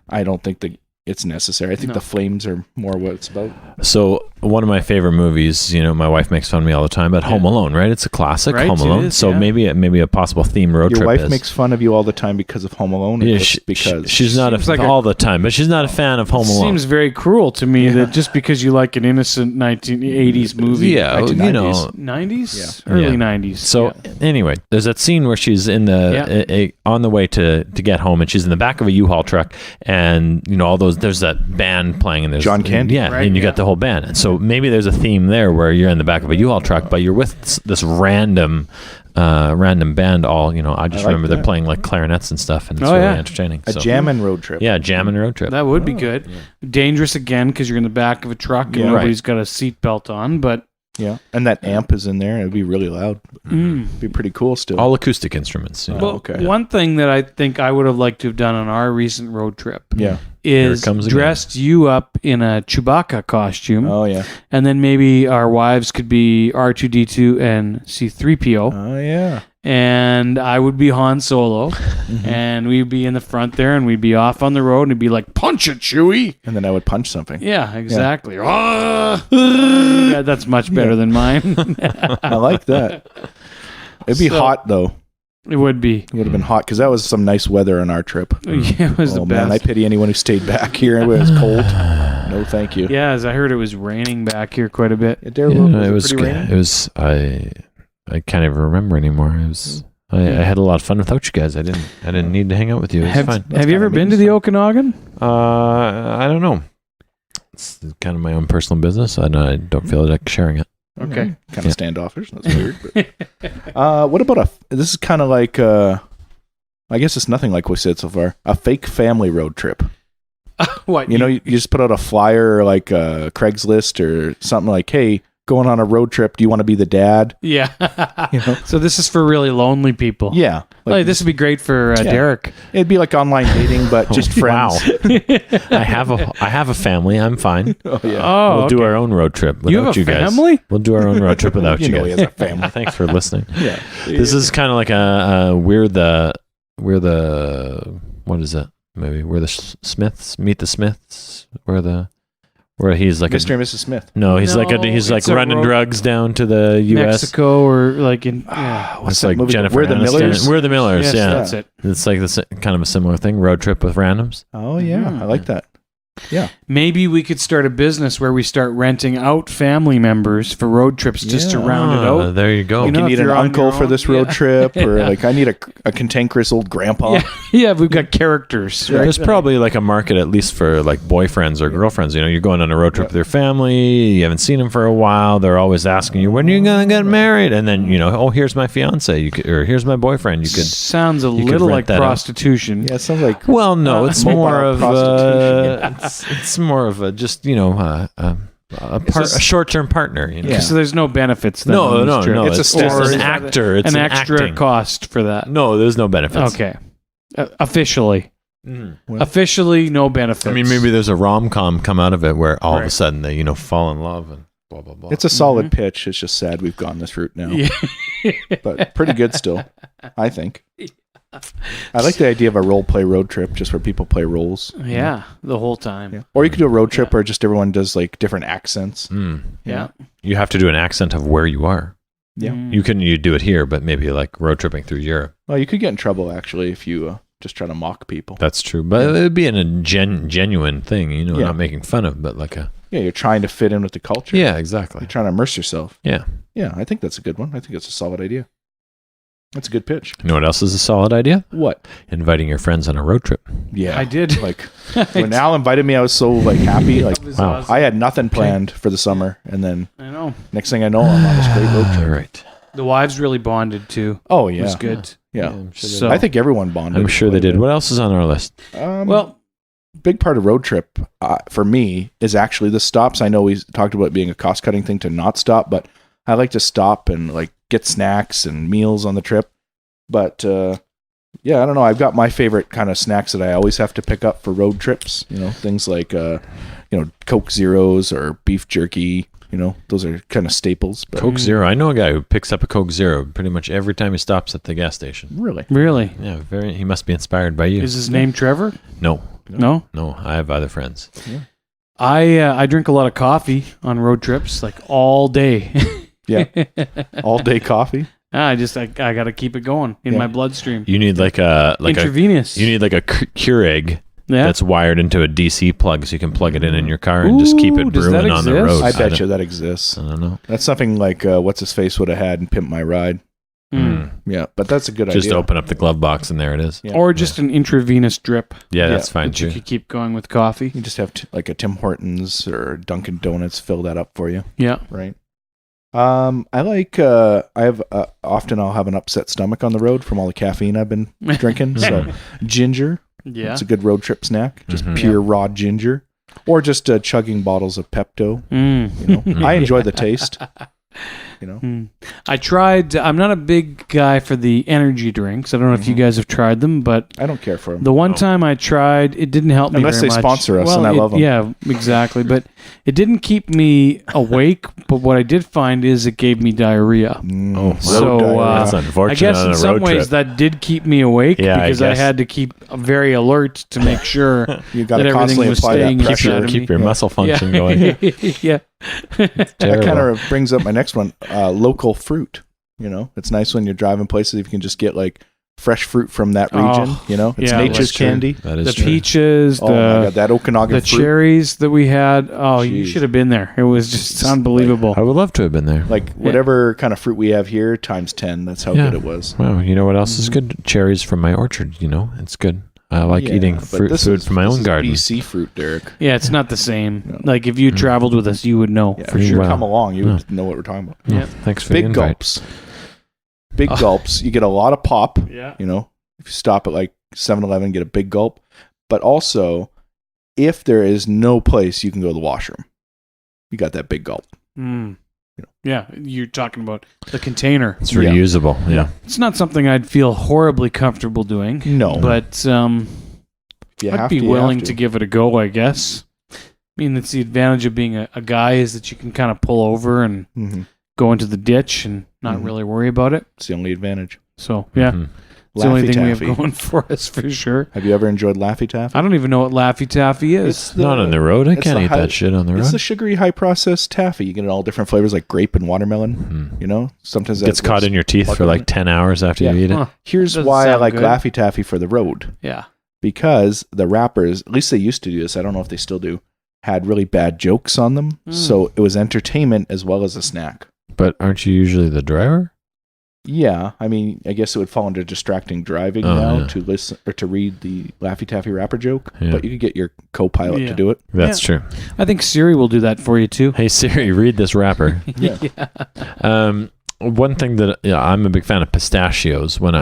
I don't think that it's necessary. I think No. the flames are more what it's about. So one of my favorite movies, my wife makes fun of me all the time, but Home Alone, right? It's a classic, Right, Home it Alone. is, So yeah. maybe a possible theme road Your trip wife is. makes fun of you all the time because of Home Alone. Or Yeah, just because she's not Seems like all the time, but she's not a fan of Home Alone. Seems very cruel to me that just because you like an innocent 1980s movie, Yeah, 1990s. 90s, Yeah. early Yeah. 90s. So anyway, there's that scene where she's in the on the way to get home, and she's in the back of a U-Haul truck, and all those. There's that band playing, and there's John Candy. yeah, Right, and you yeah. got the whole band. And so maybe there's a theme there where you're in the back of a U-Haul truck, but you're with this random band. All I just like remember they're that. playing like clarinets and stuff, and it's Oh, really yeah. entertaining. a So, jammin' road trip. yeah, jamming road trip. that would be good. Dangerous again because you're in the back of a truck and Yeah. nobody's got a seatbelt on, but Yeah, and that amp is in there. It'd be really loud. It'd be pretty cool still. All acoustic instruments. well, okay. one thing that I think I would have liked to have done on our recent road trip Yeah. is it comes again. dressed you up in a Chewbacca costume, Oh yeah. and then maybe our wives could be R2D2 and C3PO, Oh yeah. and I would be Han Solo, and we'd be in the front there, and we'd be off on the road, and it'd be like, punch it, Chewie! And then I would punch something. Yeah, exactly. Ah! Yeah, that's much better than mine. I like that. It'd be So- hot though. It would be. It would have been hot because that was some nice weather on our trip. Yeah, it was Oh the man, I best. pity anyone who stayed back here. It was cold. No, thank you. Yeah, as I heard, it was raining back here quite a bit. Yeah, Daryl, Yeah, it was pretty good. rainy? It was I can't even remember anymore. It was I had a lot of fun without you guys. I didn't need to hang out with you. It was Have, fine. have you ever kinda been to the Okanagan? I don't know. It's kind of my own personal business, and I don't feel like sharing it. Okay. Kind of standoffish. That's weird. But, what about this is kind of like, I guess it's nothing like we said so far. A fake family road trip. What? You just put out a flyer or like Craigslist or something like, hey, going on a road trip. Do you want to be the dad? Yeah. You know? So this is for really lonely people. Yeah. Like, this would be great for Derek. It'd be like online dating, but just friends. Wow. I have a family. I'm fine. Oh, yeah. Oh, We'll do okay. our own road trip without You have a guys. family? We'll do our own road trip without you, You know guys. he has a family. Thanks for listening. Yeah. This is kind of like we're the what is it? Maybe we're the Smiths. Meet the Smiths. Where he's like Mr. and Mrs. Smith. he's No, he's like it's a running road- drugs down to the U.S. Mexico or like in. Yeah. What's It's that like movie? Jennifer We're the Aniston. Millers. We're the Millers. Yes, yeah, that's it. it's like this kind of a similar thing. Road trip with randoms. Oh, yeah. I like that. Maybe we could start a business where we start renting out family members for road trips just to round it out. There you go. You know, You if need an you're on uncle your for own, this road yeah. trip, or Yeah. like I need a cantankerous old grandpa. Yeah, yeah, we've got characters. Right? There's probably like a market at least for like boyfriends or girlfriends. You're going on a road trip with your family. You haven't seen them for a while. They're always asking you, when are you going to get married? And then, oh, here's my fiance. Or here's my boyfriend. You could. Sounds a could little rent like that out. prostitution. Yeah, it sounds like Well, no, it's mobile more of prostitution. it's more of a just a short-term partner. Yeah. So there's no benefits. Then No, on no, this trip. no. It's It's a just story. an actor. It's an extra acting. cost for that. No, there's no benefits. Okay. Officially, Well- officially, no benefits. I mean, maybe there's a rom-com come out of it where all of a Right. sudden they fall in love and blah blah blah. it's a solid pitch. It's just sad we've gone this route now, Yeah. but pretty good still, I think. I like the idea of a role play road trip, just where people play roles. Yeah, the whole time. Yeah. Or you could do a road trip where just everyone does like different accents. Yeah. You have to do an accent of where you are. Yeah. Mm. You do it here, but maybe like road tripping through Europe. Well, you could get in trouble actually if you just try to mock people. That's true, but it would be in a genuine thing, Yeah. not making fun of, but like a Yeah, you're trying to fit in with the culture. yeah, exactly. You're trying to immerse yourself. Yeah. Yeah, I think that's a good one. I think it's a solid idea. That's a good pitch. You know what else is a solid idea? What? Inviting your friends on a road trip. Yeah, I did. Like when Al invited me, I was so like happy. Like That was wow. awesome. I had nothing planned for the summer, and then I know. next thing I know, I'm on this great road All trip. right. The wives really bonded too. Oh It yeah, was good. yeah. I'm sure So I think everyone bonded. I'm sure they did. What else is on our list? well, Big part of road trip for me is actually the stops. I know we talked about it being a cost cutting thing to not stop, but I like to stop and like get snacks and meals on the trip. But yeah, I don't know. I've got my favorite kind of snacks that I always have to pick up for road trips. Things like Coke Zeros or beef jerky. Those are kind of staples. But Coke Zero. I know a guy who picks up a Coke Zero pretty much every time he stops at the gas station. really, really, Yeah, he must be inspired by you. is his name Trevor? No, No. I have other friends. I drink a lot of coffee on road trips, like all day. Yeah. All day coffee. I got to keep it going in my bloodstream. You need like intravenous. You need like a Keurig Yeah. that's wired into a DC plug, so you can plug it in your car and just keep it does that brewing on the exist? road. I bet you that exists. I don't know. That's something like what's his face would have had in Pimp My Ride. Yeah, but that's a good idea. Just open up the glove box and there it is. Yeah. Or just an intravenous drip Yeah, that's fine that you too. could keep going with coffee. You just have like a Tim Hortons or Dunkin' Donuts fill that up for you, Yeah. right? I like. I have often I'll have an upset stomach on the road from all the caffeine I've been drinking. So ginger, Yeah. it's a good road trip snack. Just Mhm. pure raw ginger, or just chugging bottles of Pepto. Mm. You know, I enjoy the taste. You know, I tried. I'm not a big guy for the energy drinks. I don't know if you guys have tried them, but I don't care for them. the one time I tried, it didn't help me Unless very they much. sponsor us, and I love 'em. Yeah, exactly. But it didn't keep me awake. But what I did find is it gave me diarrhea. Oh, So, that's I unfortunate guess on in a some road ways trip. that did keep me awake Yeah, I because I guess. had to keep very alert to make sure you got that to everything constantly was apply staying that inside pressure. of me. Keep your muscle function going. yeah. That Terrible. kind of brings up my next one. Local fruit. You know, it's nice when you're driving places if you can just get like fresh fruit from that region. Oh, you know, it's yeah, nature's that's true. candy. That is The true. peaches, Oh my god, that Okanagan the fruit. cherries that we had. Oh, you Jeez. should have been there. It was just unbelievable. I would love to have been there. Like whatever kind of fruit we have here times 10. That's how Yeah. good it was. Wow, you know what else is good? Cherries from my orchard. You know, it's good. I like Yeah, eating but food this from my this own is garden. BC fruit, Derek. Yeah, it's not the same. No. Like if you traveled with us, you would know Yeah, for if you sure. Wow. come along, you Yeah. would know what we're talking about. Yeah. Yeah. Thanks for the Big invite. gulps. Big gulps. You get a lot of pop. Yeah. You know, if you stop at like 7-Eleven, get a big gulp. But also, if there is no place you can go to the washroom, you got that big gulp. Yeah, you're talking about the container. It's reusable. Yeah. It's not something I'd feel horribly comfortable doing, No, but if you I'd have be to, you willing have to give it a go, I guess. I mean, that's the advantage of being a guy is that you can kind of pull over and Mhm. go into the ditch and not Mhm. really worry about it. It's the only advantage. So, yeah, Mhm. it's the only Laffy thing we Taffy. have going for us for sure. Have you ever enjoyed Laffy Taffy? I don't even know what Laffy Taffy is. It's the- Not on the road. I it's can't the eat high- that shit on the road. It's the sugary, high processed taffy. You get all different flavors like grape and watermelon. Mhm. You know, sometimes Gets caught in your teeth for sparkling. like 10 hours after Yeah. you eat it. Huh. Here's Doesn't why I sound like good. Laffy Taffy for the road. Yeah. Because the rappers, at least they used to do this, I don't know if they still do, had really bad jokes on them. So it was entertainment as well as a snack. But aren't you usually the driver? Yeah, I mean, I guess it would fall under distracting driving Oh, now yeah. to listen or to read the Laffy Taffy rapper joke, Yeah. but you could get your co-pilot Yeah. to do it. That's true. I think Siri will do that for you too. Hey Siri, read this rapper. Yeah. One thing that I'm a big fan of pistachios. When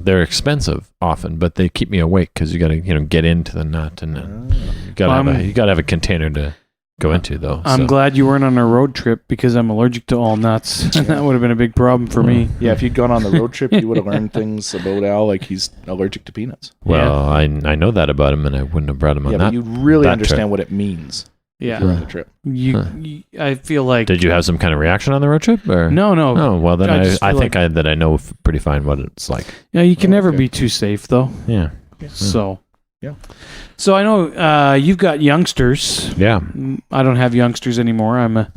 they're expensive often, but they keep me awake because you got to get into the nut and you got to have a container to go into though. I'm so. glad you weren't on a road trip because I'm allergic to all nuts. That would have been a big problem for me. Yeah, if you'd gone on the road trip, you would have learned things about Al, like he's allergic to peanuts. Well, I know that about him, and I wouldn't have brought him on Yeah, that. but you really that understand trip. what it means Yeah. during the trip. I feel like Did you have some kind of reaction on the road trip? Or? No. Oh well, then I I just feel think that I know pretty fine what it's like. Yeah, you can Oh, never okay. be too safe though. Yeah. So Yeah. So I know you've got youngsters. Yeah. I don't have youngsters anymore.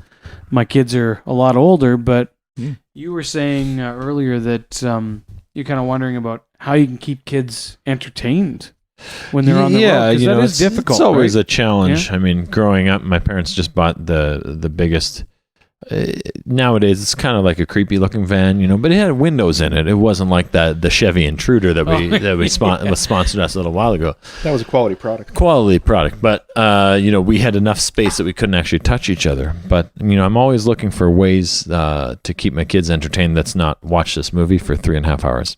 My kids are a lot older, but you were saying earlier that you're kind of wondering about how you can keep kids entertained when they're on the road. 'Cause that is difficult. It's always right? a challenge. I mean, growing up, my parents just bought the biggest. Nowadays, it's kind of like a creepy looking van, but it had windows in it. It wasn't like the Chevy Intruder that was sponsored us a little while ago. That was a quality product. Quality product, but we had enough space that we couldn't actually touch each other. But I'm always looking for ways to keep my kids entertained. That's not watch this movie for 3.5 hours.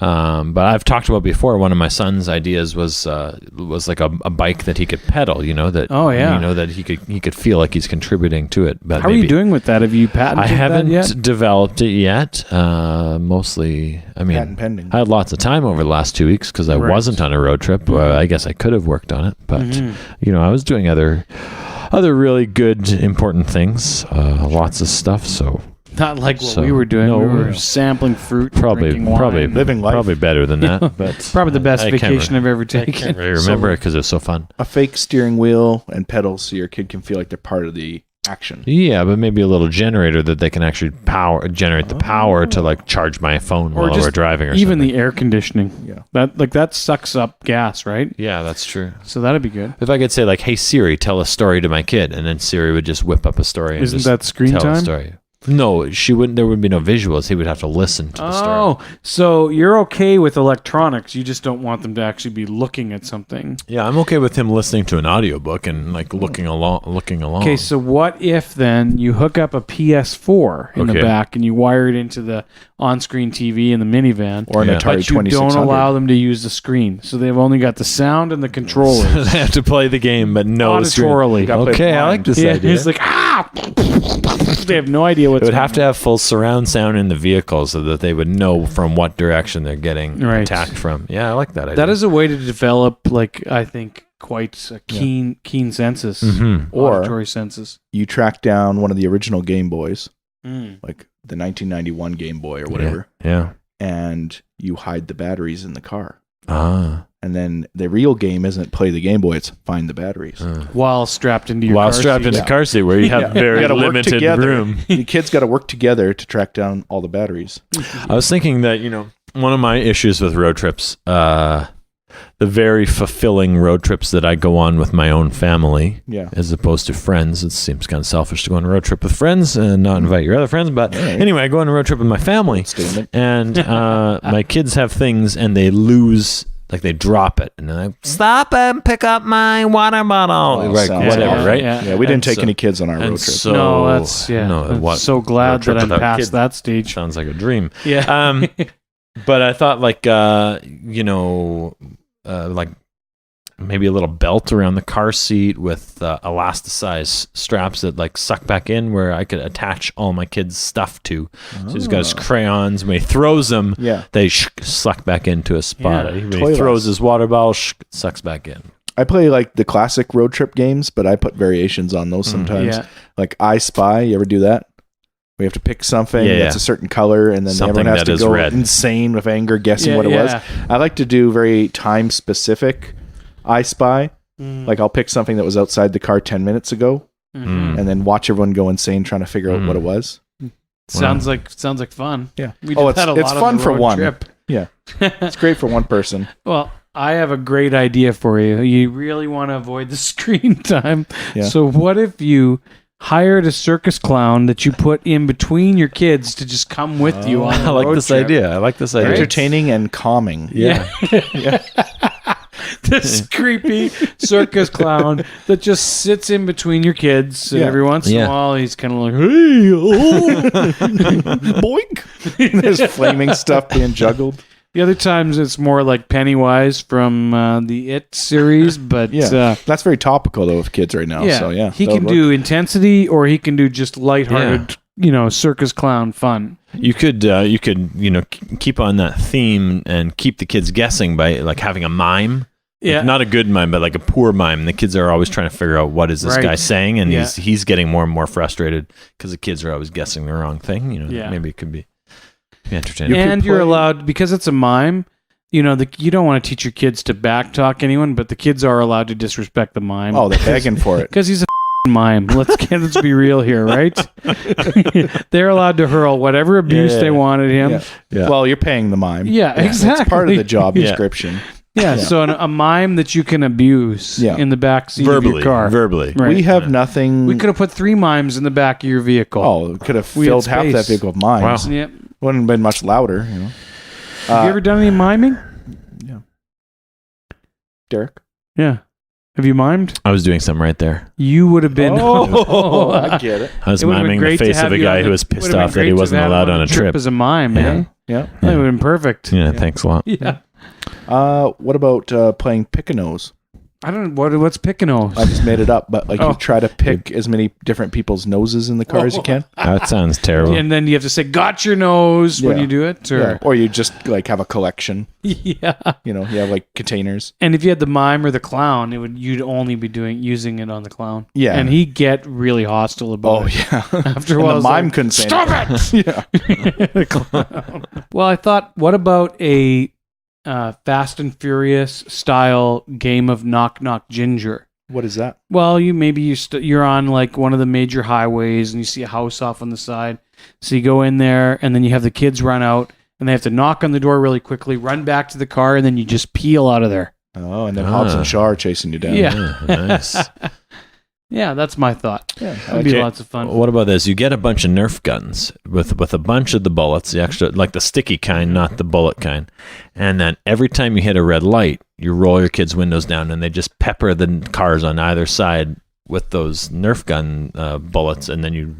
But I've talked about before. One of my son's ideas was like a bike that he could pedal. That he could feel like he's contributing to it. But How are you doing with that? Have you patented I haven't that yet? developed it yet. Mostly, I mean, Patent pending. I had lots of time over the last 2 weeks because I Right. wasn't on a road trip. I guess I could have worked on it, but I was doing other really good, important things. Lots of stuff. So Not like what So, we were doing. no, we were no. sampling fruit, Probably drinking wine. living life. Probably better than that. But Probably the best I can't vacation I've ever I taken. can't really remember it because it was so fun. A fake steering wheel and pedals so your kid can feel like they're part of the action. Yeah, but maybe a little generator that they can actually generate the power to like charge my phone Or while just we're driving or Even something. the air conditioning. Yeah. That sucks up gas, right? Yeah, that's true. So that'd be good. If I could say like, "Hey Siri, tell a story to my kid," and then Siri would just whip up a story. And Isn't just that screen tell a time? story. No, she wouldn't. There would be no visuals. He would have to listen to the story. Oh, so you're okay with electronics. You just don't want them to actually be looking at something. Yeah, I'm okay with him listening to an audiobook and like looking along. Okay, so what if then you hook up a PS4 in the Okay. back and you wire it into the on-screen TV in the minivan, Or an Yeah. Atari but you 2600. don't allow them to use the screen, so they've only got the sound and the controllers they have to play the game, but no screen. auditorily. Gotta play Okay, I blind. like this Yeah, idea. it's like they have no idea what's It would have to going on. have full surround sound in the vehicle so that they would know from what direction they're getting Right. attacked from. Yeah, I like that idea. That is a way to develop, like, I think, quite a keen senses, Or- auditory senses. You track down one of the original Game Boys, Mm. like the 1991 Game Boy or whatever, Yeah. and you hide the batteries in the car. Ah. And then the real game isn't play the Game Boy, it's find the batteries. While strapped into your While car strapped seat. in the car seat where you have Yeah. very You gotta work limited together. room. The kids got to work together to track down all the batteries. I was thinking that, one of my issues with road trips, the very fulfilling road trips that I go on with my own family, Yeah. as opposed to friends. It seems kind of selfish to go on a road trip with friends and not invite your other friends. But Right. anyway, I go on a road trip with my family, Statement. and my kids have things and they lose. Like they drop it and they're like, stop and pick up my water bottle. Oh, Right, sounds whatever, awful. right? Yeah. Yeah, we didn't And take so- any kids on our road And trip. so, No, that's I'm what so glad road trip that I'm without past kids that stage. sounds like a dream. Yeah. But I thought like like maybe a little belt around the car seat with elasticized straps that like suck back in where I could attach all my kids' stuff to. So he's got his crayons. When he throws them, Yeah. they suck back into a spot. Yeah. When Toy he throws lass. his water bottle, sucks back in. I play like the classic road trip games, but I put variations on those sometimes. Yeah. Like I Spy, you ever do that? We have to pick something Yeah, that's yeah. a certain color, and then Something everyone has that to is go red. insane with anger guessing Yeah, what it was. yeah. I like to do very time specific I Spy. Mm. Like I'll pick something that was outside the car 10 minutes ago, Mhm. and then watch everyone go insane trying to figure out what it was. Sounds like fun. Yeah. We Oh, did it's- that a lot it's on fun the for road one. trip. Yeah. It's great for one person. Well, I have a great idea for you. You really want to avoid the screen time. Yeah. So what if you hired a circus clown that you put in between your kids to just come with you on the I like road this trip? idea. I like this idea. Entertaining and calming. Yeah. This creepy circus clown that just sits in between your kids. And Yeah. every once in Yeah. a while, he's kind of like, hey, oh. Boink. There's flaming stuff being juggled. The other times, it's more like Pennywise from the It series. But Yeah. That's very topical though with kids right now. yeah, So yeah. he that can would do work. intensity or he can do just lighthearted, circus clown fun. You could keep on that theme and keep the kids guessing by like having a mime. Like, Yeah. not a good mime, but like a poor mime. The kids are always trying to figure out what is this Right. guy saying, and Yeah. he's getting more and more frustrated because the kids are always guessing the wrong thing. Yeah. Maybe it could be entertaining. And you're play- allowed, because it's a mime, you don't want to teach your kids to backtalk anyone, but the kids are allowed to disrespect the mime. Oh, they're begging for it. Because he's a mime. Let's be real here, right? They're allowed to hurl whatever abuse Yeah. they want at him. Yeah. Yeah. Well, you're paying the mime. Yeah, exactly. It's part of the job Yeah. description. Yeah, so a mime that you can abuse Yeah. in the back seat of your car. verbally. Right. We have nothing. We could have put 3 mimes in the back of your vehicle. Oh, we could have We had filled half space. that vehicle with mimes. Wow. Yep. Wouldn't have been much louder, Have you ever done any miming? Derek? Yeah. Have you mimed? I was doing something right there. You would have been. Oh, I get it. I was It would've been miming the great to face have of a you guy on who the- was pissed would've been off that great he to wasn't have allowed him on a trip. as a mime, Yeah. eh? Yeah. That would have been perfect. Yeah, thanks a lot. Yeah. What about playing pick a nose? I don't know. What's Picanos? I just made it up, but like you try to pick as many different people's noses in the car as you can. That sounds terrible. And then you have to say, got your nose when you do it? Or, or you just like have a collection. Yeah. You know, you have like containers. And if you had the mime or the clown, you'd only be using it on the clown. Yeah. And he'd get really hostile about it. Yeah. After a while, the mime couldn't say stop anything. it! The clown. Well, I thought, what about a Fast and Furious style game of Knock Knock Ginger? What is that? Well, you're on like one of the major highways and you see a house off on the side. So you go in there and then you have the kids run out and they have to knock on the door really quickly, run back to the car, and then you just peel out of there. Oh, and then Hobbs and Shaw are chasing you down. Yeah. Nice. Yeah, that's my thought. Yeah, That'd be lots of fun. What about this? You get a bunch of Nerf guns with a bunch of the bullets, the extra, like the sticky kind, not the bullet kind. And then every time you hit a red light, you roll your kids' windows down and they just pepper the cars on either side with those Nerf gun bullets, and then you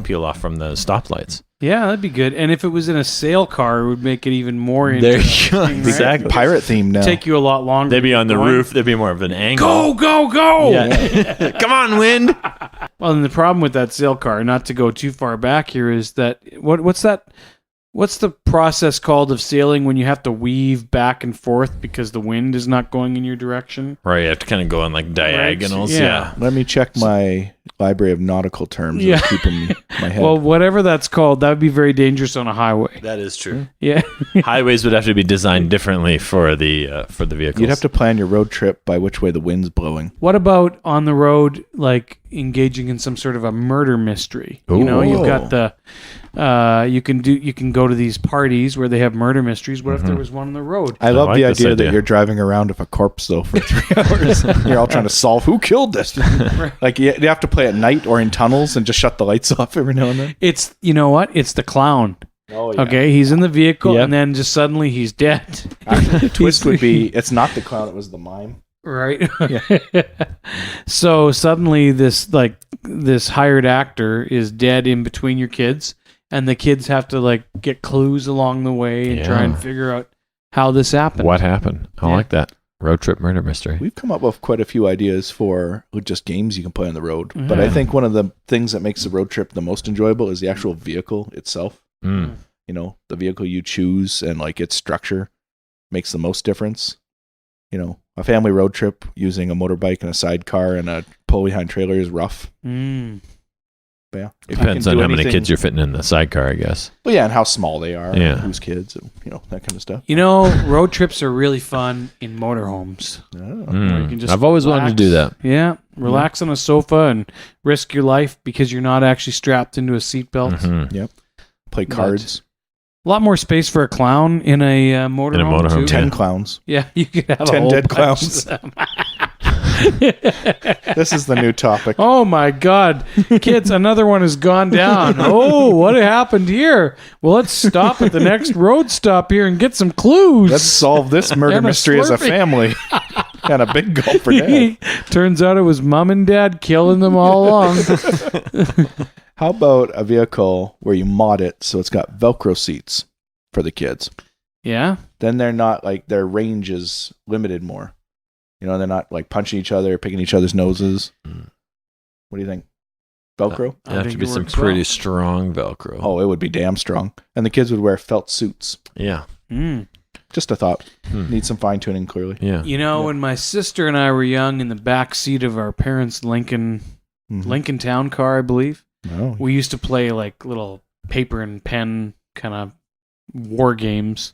peel off from the stoplights. Yeah, that'd be good. And if it was in a sail car, it would make it even more There interesting. you go. Exactly. Pirate themed now. Take you a lot longer. They'd be on the roof. There'd be more of an angle. Go! Yeah. Come on, wind. Well, and the problem with that sail car, not to go too far back here, is that what's that? What's the process called of sailing when you have to weave back and forth because the wind is not going in your direction? Right, you have to kind of go on like diagonals. Right. Yeah. Let me check my library of nautical terms. Yeah. Keep in my head. Well, whatever that's called, that would be very dangerous on a highway. That is true. Yeah. Highways would have to be designed differently for the vehicles. You'd have to plan your road trip by which way the wind's blowing. What about on the road, like engaging in some sort of a murder mystery? You know, you've got the you can go to these parties where they have murder mysteries. What if there was one on the road? I love like the this idea idea. that you're driving around with a corpse though for 3 hours. You're all trying to solve who killed this. Like you have to play at night or in tunnels and just shut the lights off every now and then. It's, you know what? It's the clown. Oh yeah. Okay, he's in the vehicle Yep. and then just suddenly he's dead. Actually, the twist would be it's not the clown, it was the mime. Right. So suddenly this hired actor is dead in between your kids, and the kids have to like get clues along the way and try and figure out how this happened. What happened? I like that. Road trip murder mystery. We've come up with quite a few ideas for just games you can play on the road. But I think one of the things that makes the road trip the most enjoyable is the actual vehicle itself. Mm. You know, the vehicle you choose and like its structure makes the most difference. You know, a family road trip using a motorbike and a sidecar and a pull-behind trailer is rough. Mm. But yeah, if you Depends can on do how many anything- kids you're fitting in the sidecar, I guess. Well, yeah, and how small they are, Yeah. and whose kids, and, you know, that kind of stuff. You know, road trips are really fun in motorhomes. Oh. Where you can just I've always wanted to do relax. that. Yeah, relax on a sofa and risk your life because you're not actually strapped into a seatbelt. Mhm. Play cards. A lot more space for a clown in a motorhome. In a motorhome, too. 10 Yeah. clowns. Yeah, you could have 10 a whole dead bunch clowns. of them. This is the new topic. Oh my God, kids! Another one has gone down. Oh, what happened here? Well, let's stop at the next road stop here and get some clues. Let's solve this murder And a mystery as a Slurpee. family. Got a big gulp for dad. Turns out it was mom and dad killing them all along. How about a vehicle where you mod it so it's got Velcro seats for the kids? Yeah. Then they're not like their range is limited more. You know, they're not like punching each other, picking each other's noses. What do you think? Velcro? I It have to think be it some works pretty well. strong Velcro. Oh, it would be damn strong. And the kids would wear felt suits. Yeah. Mm. Just a thought. Hmm. Need some fine tuning, clearly. Yeah. You know, when my sister and I were young, in the back seat of our parents' Lincoln Town car, I believe, Oh. we used to play like little paper and pen kind of war games.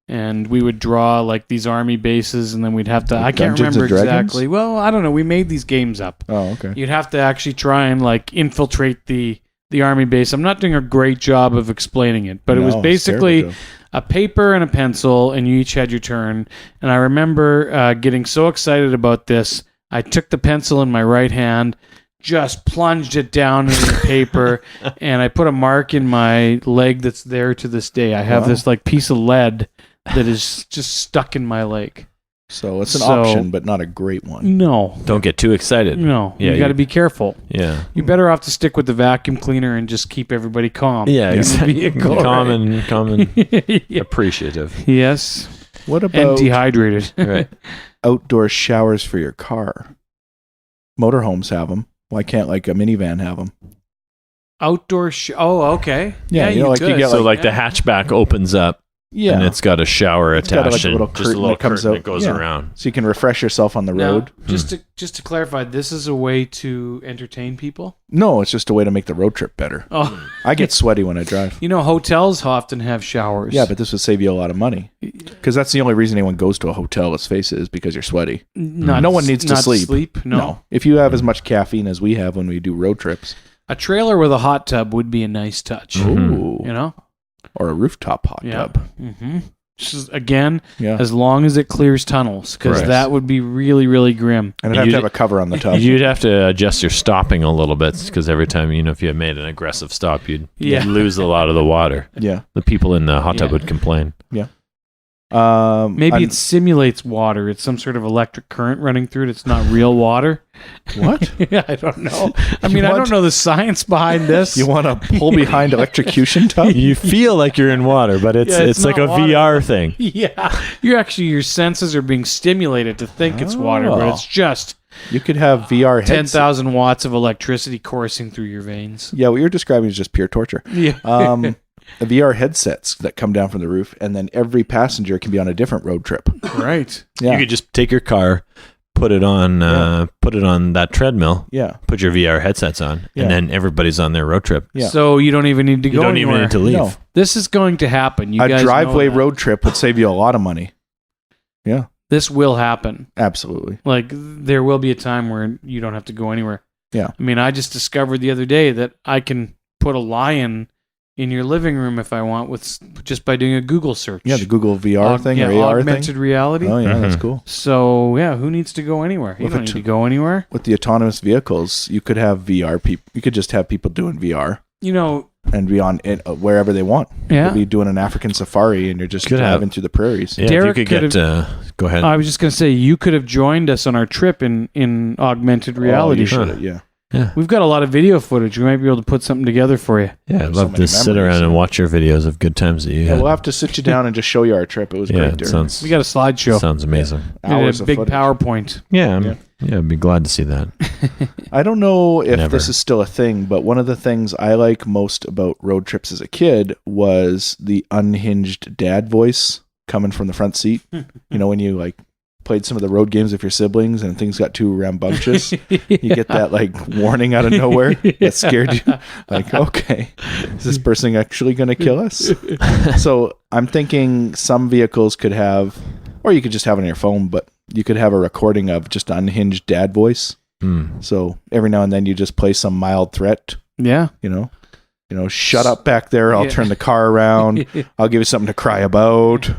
And we would draw like these army bases, and then we'd have to. Like I can't Dungeons remember and Dragons? exactly. Well, I don't know. We made these games up. Oh, okay. You'd have to actually try and like infiltrate the army base. I'm not doing a great job of explaining it, but it was No, it's basically terrible, Joe. a paper and a pencil, and you each had your turn. And I remember getting so excited about this, I took the pencil in my right hand, just plunged it down into the paper, and I put a mark in my leg that's there to this day. I have Wow. this like piece of lead that is just stuck in my leg. So it's an So- option, but not a great one. No. Don't get too excited. No. Yeah, you got to you- be careful. Yeah. You're better off to stick with the vacuum cleaner and just keep everybody calm. Yeah, in the exactly. vehicle, Calm and right? Yeah. appreciative. Yes. What and about dehydrated. Right. outdoor showers for your car? Motorhomes have them. Why can't like a minivan have them? Outdoor okay. Yeah, you know, like you could. get, So like- like the hatchback opens up Yeah. and it's got a shower It's got, attached like, a little and just a curtain little that comes curtain out. that goes Yeah. around. So you can refresh yourself on the Now, road. just to clarify, this is a way to entertain people. No, it's just a way to make the road trip better. Oh, I get sweaty when I drive. you know, hotels often have showers. Yeah, but this would save you a lot of money. Because that's the only reason anyone goes to a hotel, let's face it, is because you're sweaty. No one needs to not sleep. No. If you have as much caffeine as we have when we do road trips, A trailer with a hot tub would be a nice touch. ooh, You know? or a rooftop hot Yeah. tub. Mm-hmm. Just, again, Yeah. as long as it clears tunnels, because Correct. that would be really, really grim. And it'd have to have a cover on the tub. You'd have to adjust your stopping a little bit because every time, if you had made an aggressive stop, you'd lose a lot of the water. Yeah. The people in the hot tub Yeah. would complain. Maybe it simulates water. It's some sort of electric current running through it. It's not real water. What? Yeah, I don't know. I You mean, I want- don't know the science behind this. You want to pull behind electrocution tub? You feel like you're in water, but it's Yeah, it's like not a water. VR thing. Yeah, your senses are being stimulated to think it's water, but Oh. it's just You could have VR headsets. 10,000 watts of electricity coursing through your veins. Yeah, what you're describing is just pure torture. Yeah, VR headsets that come down from the roof, and then every passenger can be on a different road trip. right. Yeah. You could just take your car, put it on that treadmill, Yeah. put your VR headsets on, Yeah. and then everybody's on their road trip. Yeah. So you don't even need to You go don't anywhere. even need to leave. No. This is going to happen. You A guys driveway know that. road trip would save you a lot of money. This will happen. Absolutely. Like, there will be a time where you don't have to go anywhere. Yeah. I mean, I just discovered the other day that I can put a lion in your living room if I want just by doing a Google search. Yeah, the Google VR thing or AR augmented thing. reality. Oh, yeah, that's Mhm. cool. So, yeah, who needs to go anywhere? You With don't a need to go anywhere. With the autonomous vehicles, you could have VR people. You could just have people doing VR You know, and be on it wherever they want. yeah. You'll be doing an African safari and you're just Could have- driving through the prairies. Yeah, Derek if you could could get, go ahead. I was just going to say, you could have joined us on our trip in augmented reality. Oh, you should, Huh. yeah. We've got a lot of video footage. We might be able to put something together for you. Yeah, I'd There's so love many to sit memories. around and watch your videos of good times that you Yeah, had. we'll have to sit you down and just show you our trip. It was Yeah, great. it Derek. sounds We got a slideshow. sounds amazing. We did Hours a of big footage. PowerPoint. Yeah, Yeah. I'd be glad to see that. I don't know if Never. this is still a thing, but one of the things I like most about road trips as a kid was the unhinged dad voice coming from the front seat. You know, when you like played some of the road games with your siblings and things got too rambunctious, you get that like warning out of nowhere that scared you. Like, okay, is this person actually going to kill us? So I'm thinking some vehicles could have, or you could just have it on your phone, but you could have a recording of just unhinged dad voice. Hmm. So every now and then you just play some mild threat, Yeah. you know, shut up back there. I'll Yeah. turn the car around. I'll give you something to cry about.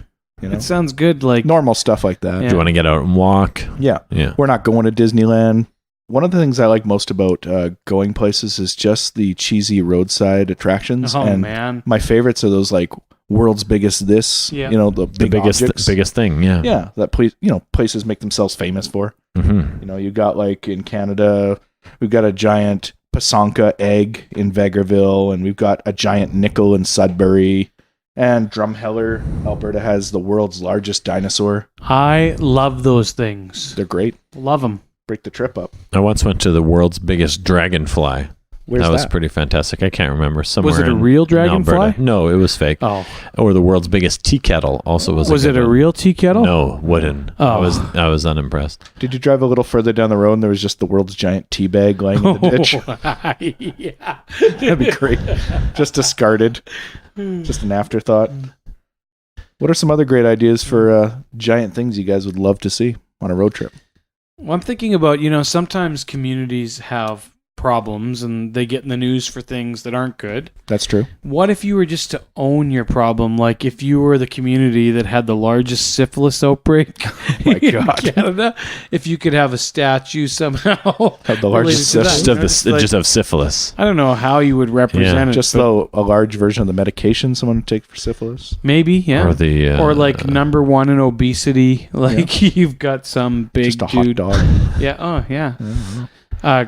You know, It sounds good. Like, normal stuff like that. Yeah. Do you want to get out and walk? Yeah. Yeah. We're not going to Disneyland. One of the things I like most about going places is just the cheesy roadside attractions. oh, and man. my favorites are those like world's biggest this, Yeah. you know, the The big biggest objects. biggest thing. Yeah. Yeah, that places make themselves famous for. Mm-hmm. You know, you got like in Canada, we've got a giant Pasonka egg in Vegreville, and we've got a giant nickel in Sudbury. And Drumheller, Alberta, has the world's largest dinosaur. I love those things. They're great. Love them. Break the trip up. I once went to the world's biggest dragonfly. Where's that that? was pretty fantastic. I can't remember. Somewhere Was it a in- real in dragonfly? Alberta. No, it was fake. Oh. Or the world's biggest tea kettle also was. Was a it good a one. real tea kettle? No, wooden. Oh. I was unimpressed. Did you drive a little further down the road and there was just the world's giant tea bag laying in the ditch? Yeah. That'd be great. Just discarded. Just an afterthought. What are some other great ideas for giant things you guys would love to see on a road trip? Well, I'm thinking about, sometimes communities have problems and they get in the news for things that aren't good. That's true. What if you were just to own your problem? Like if you were the community that had the largest syphilis outbreak my in God. Canada, if you could have a statue somehow Have the largest related to that, Just syphilis. of it's like- just of syphilis. I don't know how you would represent it. Just but though a large version of the medication someone would take for syphilis. maybe, yeah. Or the Or like number one in obesity, like you've got some big Just a hot dude. dog. Yeah. Oh, yeah.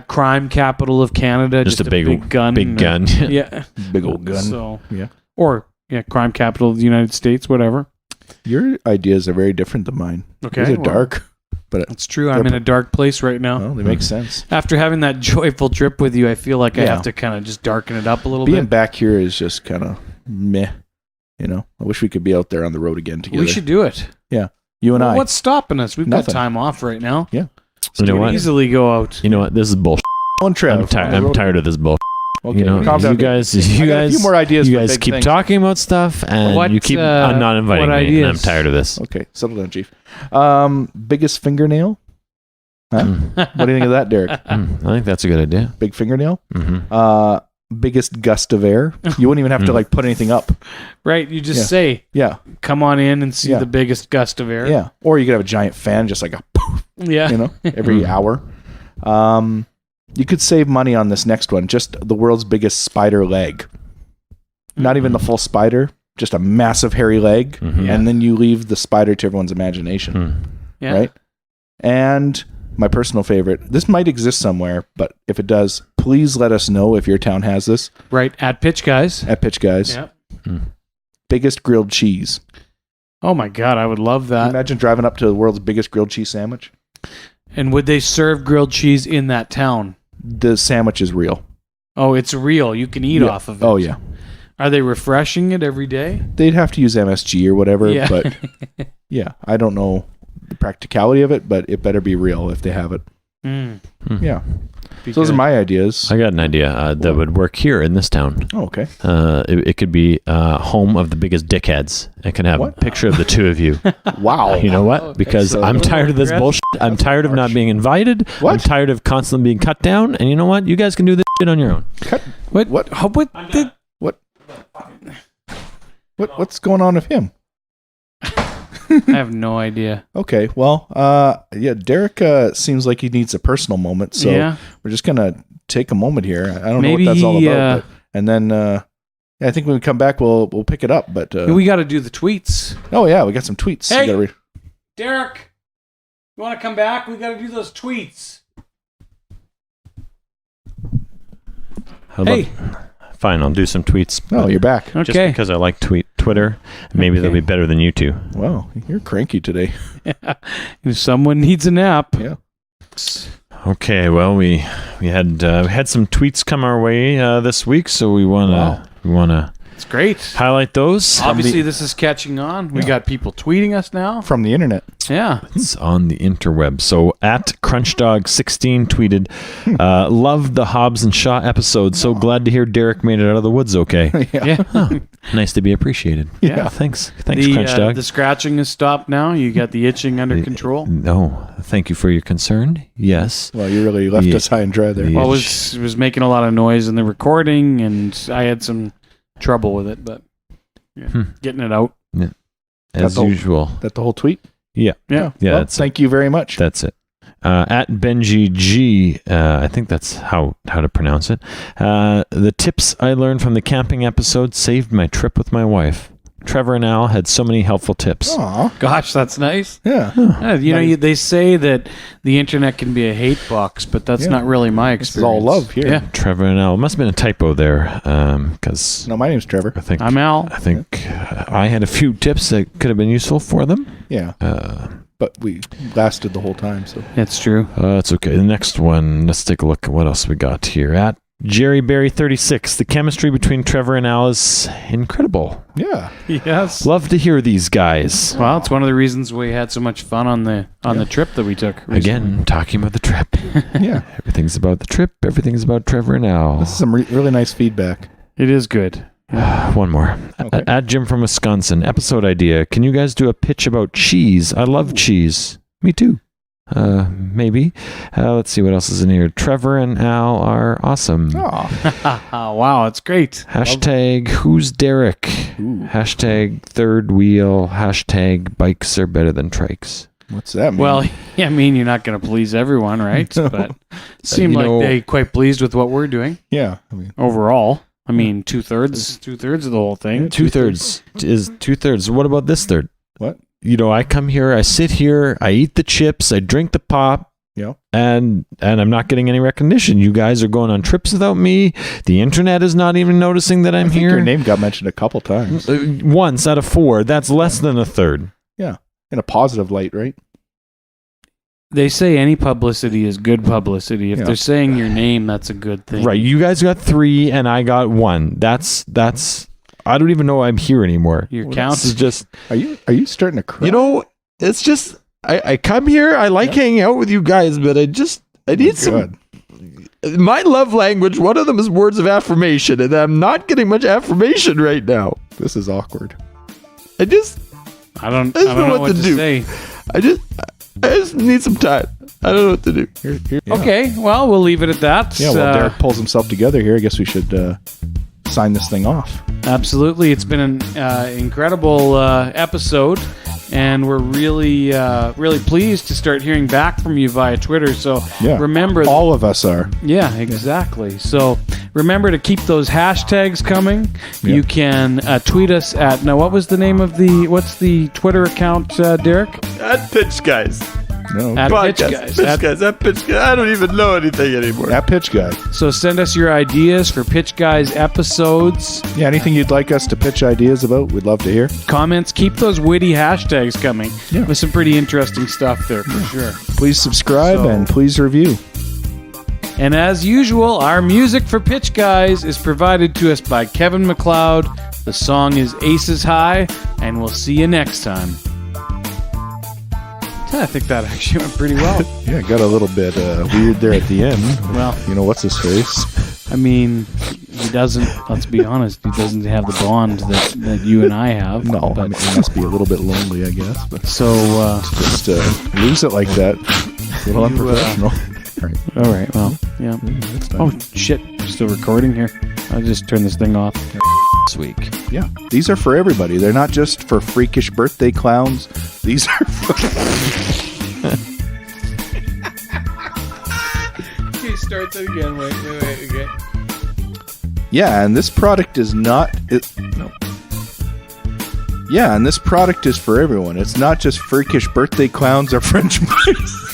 Crime capital of Canada. just a big gun. Big gun. Yeah. Big old gun. So Yeah. Or crime capital of the United States. Whatever. Your ideas are very different than mine. Okay, These are dark, but That's true. I'm in a dark place right now. well, they make sense. After having that joyful trip with you, I feel like I Yeah. have to kind of just darken it up a little Being bit. back here is just kind of meh. I wish we could be out there on the road again together. We should do it. You and I. What's stopping us? We've Nothing. got time off right now. Yeah. You know We what? can easily go out. You know what? This is bullshit. on Trev. I'm tired of this bullshit. Okay, You know, calm down. you guys, I got a few more ideas. you for guys big keep things. talking about stuff, and What, you keep not inviting what me, and I'm ideas? tired of this. Okay, settle down, Chief. Biggest fingernail? Huh? What do you think of that, Derek? I think that's a good idea. Big fingernail? Mm-hmm. Biggest gust of air? You wouldn't even have to like put anything up. Right? You just Yeah. say, Yeah, come on in and see Yeah. the biggest gust of air. yeah. Or you could have a giant fan, just like a poof, Yeah. every hour. You could save money on this next one. Just the world's biggest spider leg. Not even the full spider, just a massive hairy leg, Mhm. and then you leave the spider to everyone's imagination. Yeah. Right? And my personal favorite, this might exist somewhere, but if it does, please let us know if your town has this Right. At Pitch Guys. at Pitch Guys. Yeah. Biggest grilled cheese. Oh my God. I would love that. Imagine driving up to the world's biggest grilled cheese sandwich. And would they serve grilled cheese in that town? The sandwich is real. Oh, it's real. You can eat Yeah. off of it. Oh, yeah. Are they refreshing it every day? They'd have to use MSG or whatever, Yeah. but yeah, I don't know the practicality of it, but it better be real if they have it. Mm, Yeah. be So those are good. my ideas. I got an idea that would work here in this town. Oh, okay. It could be home of the biggest dickheads. It can have What? a picture of the two of you. Wow. You know what? Because so- I'm tired of this bullshit. I'm tired of not being invited. I'm What? tired of constantly being cut down. And you know what? You guys can do this shit on your own. What? What's going on with him? I have no idea. Okay, well, yeah, Derek seems like he needs a personal moment, so yeah. we're just gonna take a moment here. I don't Maybe know what that's all he, about, but, and then yeah, I think when we come back, we'll pick it up. But We got to do the tweets. oh yeah, we got some tweets. Hey! You gotta Derek, you want to come back? We got to do those tweets. How about- Hey. Fine, I'll do some tweets. Oh, you're back. Just Okay. because I like Twitter, maybe they'll be better than you two. Well, you're cranky today. If someone needs a nap. Yeah. Okay, well we had some tweets come our way this week, so we wanna It's great. highlight those. Obviously, this is catching on. We got people tweeting us now. From the internet. Yeah. It's on the interweb. So at CrunchDog16 tweeted, "Loved the Hobbs and Shaw episode. So glad to hear Derek made it out of the woods okay. Yeah. Nice to be appreciated. Yeah. Thanks, The, CrunchDog. the scratching has stopped now. You got the itching under control. No, thank you for your concern. Yes. Well, you really left Yeah. us high and dry there. Yeah. Well, it was making a lot of noise in the recording, and I had some trouble with it, but getting it out. As That's usual. That the whole tweet? Yeah. Yeah, Well, that's it. thank you very much. That's it. At Benji G, I think that's how to pronounce it. The tips I learned from the camping episode saved my trip with my wife. Trevor and Al had so many helpful tips. Aw, Gosh, that's nice. yeah. They say that the internet can be a hate box, but that's Yeah. not really my This is experience. all love here. Yeah. Trevor and Al. Must have been a typo there, because No, my name's Trevor. I think I'm Al. I had a few tips that could have been useful for them. Yeah, but we lasted the whole time, so. That's true. It's okay. The next one, let's take a look at what else we got here. At JerryBerry36, the chemistry between Trevor and Al is incredible. Yeah. Yes. Love to hear these guys. Well, it's one of the reasons we had so much fun on the trip that we took. recently. Again, talking about the trip. Yeah. Everything's about the trip. Everything's about Trevor and Al. This is some really nice feedback. It is good. One more. Okay. At Jim from Wisconsin, episode idea. Can you guys do a pitch about cheese? I love cheese. Me too. Maybe. Let's see what else is in here. Trevor and Al are awesome. Oh. Wow, it's great. Hashtag who's Derek? Hashtag third wheel. Hashtag bikes are better than trikes. What's that mean? Well, yeah, I mean, you're not going to please everyone, right? But it seemed you like know- they're quite pleased with what we're doing yeah. I mean, overall. I mean, two-thirds of the whole thing. Yeah. 2/3 is 2/3. What about this third? what? You know, I come here, I sit here, I eat the chips, I drink the pop, Yeah. And I'm not getting any recognition. You guys are going on trips without me. The internet is not even noticing that I'm here. Your name got mentioned a couple times. Once out of 4. That's less than a third. Yeah. In a positive light, right? They say any publicity is good publicity. If they're saying your name, that's a good thing. Right. You guys got 3 and I got 1. That's I don't even know I'm here anymore. Your count is just Are you starting to cry? You know, it's just I come here, I like hanging out with you guys, but I need some my love language, one of them is words of affirmation, and I'm not getting much affirmation right now. This is awkward. I don't know what to do. Say. I just need some time. I don't know what to do. Yeah. Okay, well, we'll leave it at that. Yeah, well, Derek pulls himself together here. I guess we should sign this thing off. Absolutely. It's been an incredible episode, and we're really, really pleased to start hearing back from you via Twitter. So remember... all of us are. Yeah, exactly. So remember to keep those hashtags coming. Yeah. You can tweet us at... Now, what's the Twitter account, Derek? At Pitch Guys. No. At Pitch Guys. At Pitch Guys. I don't even know anything anymore. At Pitch Guy. So send us your ideas for Pitch Guys episodes. Yeah, anything you'd like us to pitch ideas about, we'd love to hear. Comments. Keep those witty hashtags coming. Yeah. With some pretty interesting stuff there for sure. Please subscribe and please review. And as usual, our music for Pitch Guys is provided to us by Kevin MacLeod. The song is Aces High, and we'll see you next time. I think that actually went pretty well. Yeah, it got a little bit weird there at the end. Well, you know, what's his face? I mean, he doesn't, let's be honest, he doesn't have the bond that you and I have. No, but I mean, he must be a little bit lonely, I guess. But so, just lose it like that. It's a little unprofessional. All right, well, yeah. Oh, shit, still recording here. I'll just turn this thing off. This week. Yeah, these are for everybody. They're not just for freakish birthday clowns. These are for... Okay, start that again. Wait, okay. Yeah, and this product is not... No. Yeah, and this product is for everyone. It's not just freakish birthday clowns or French mice.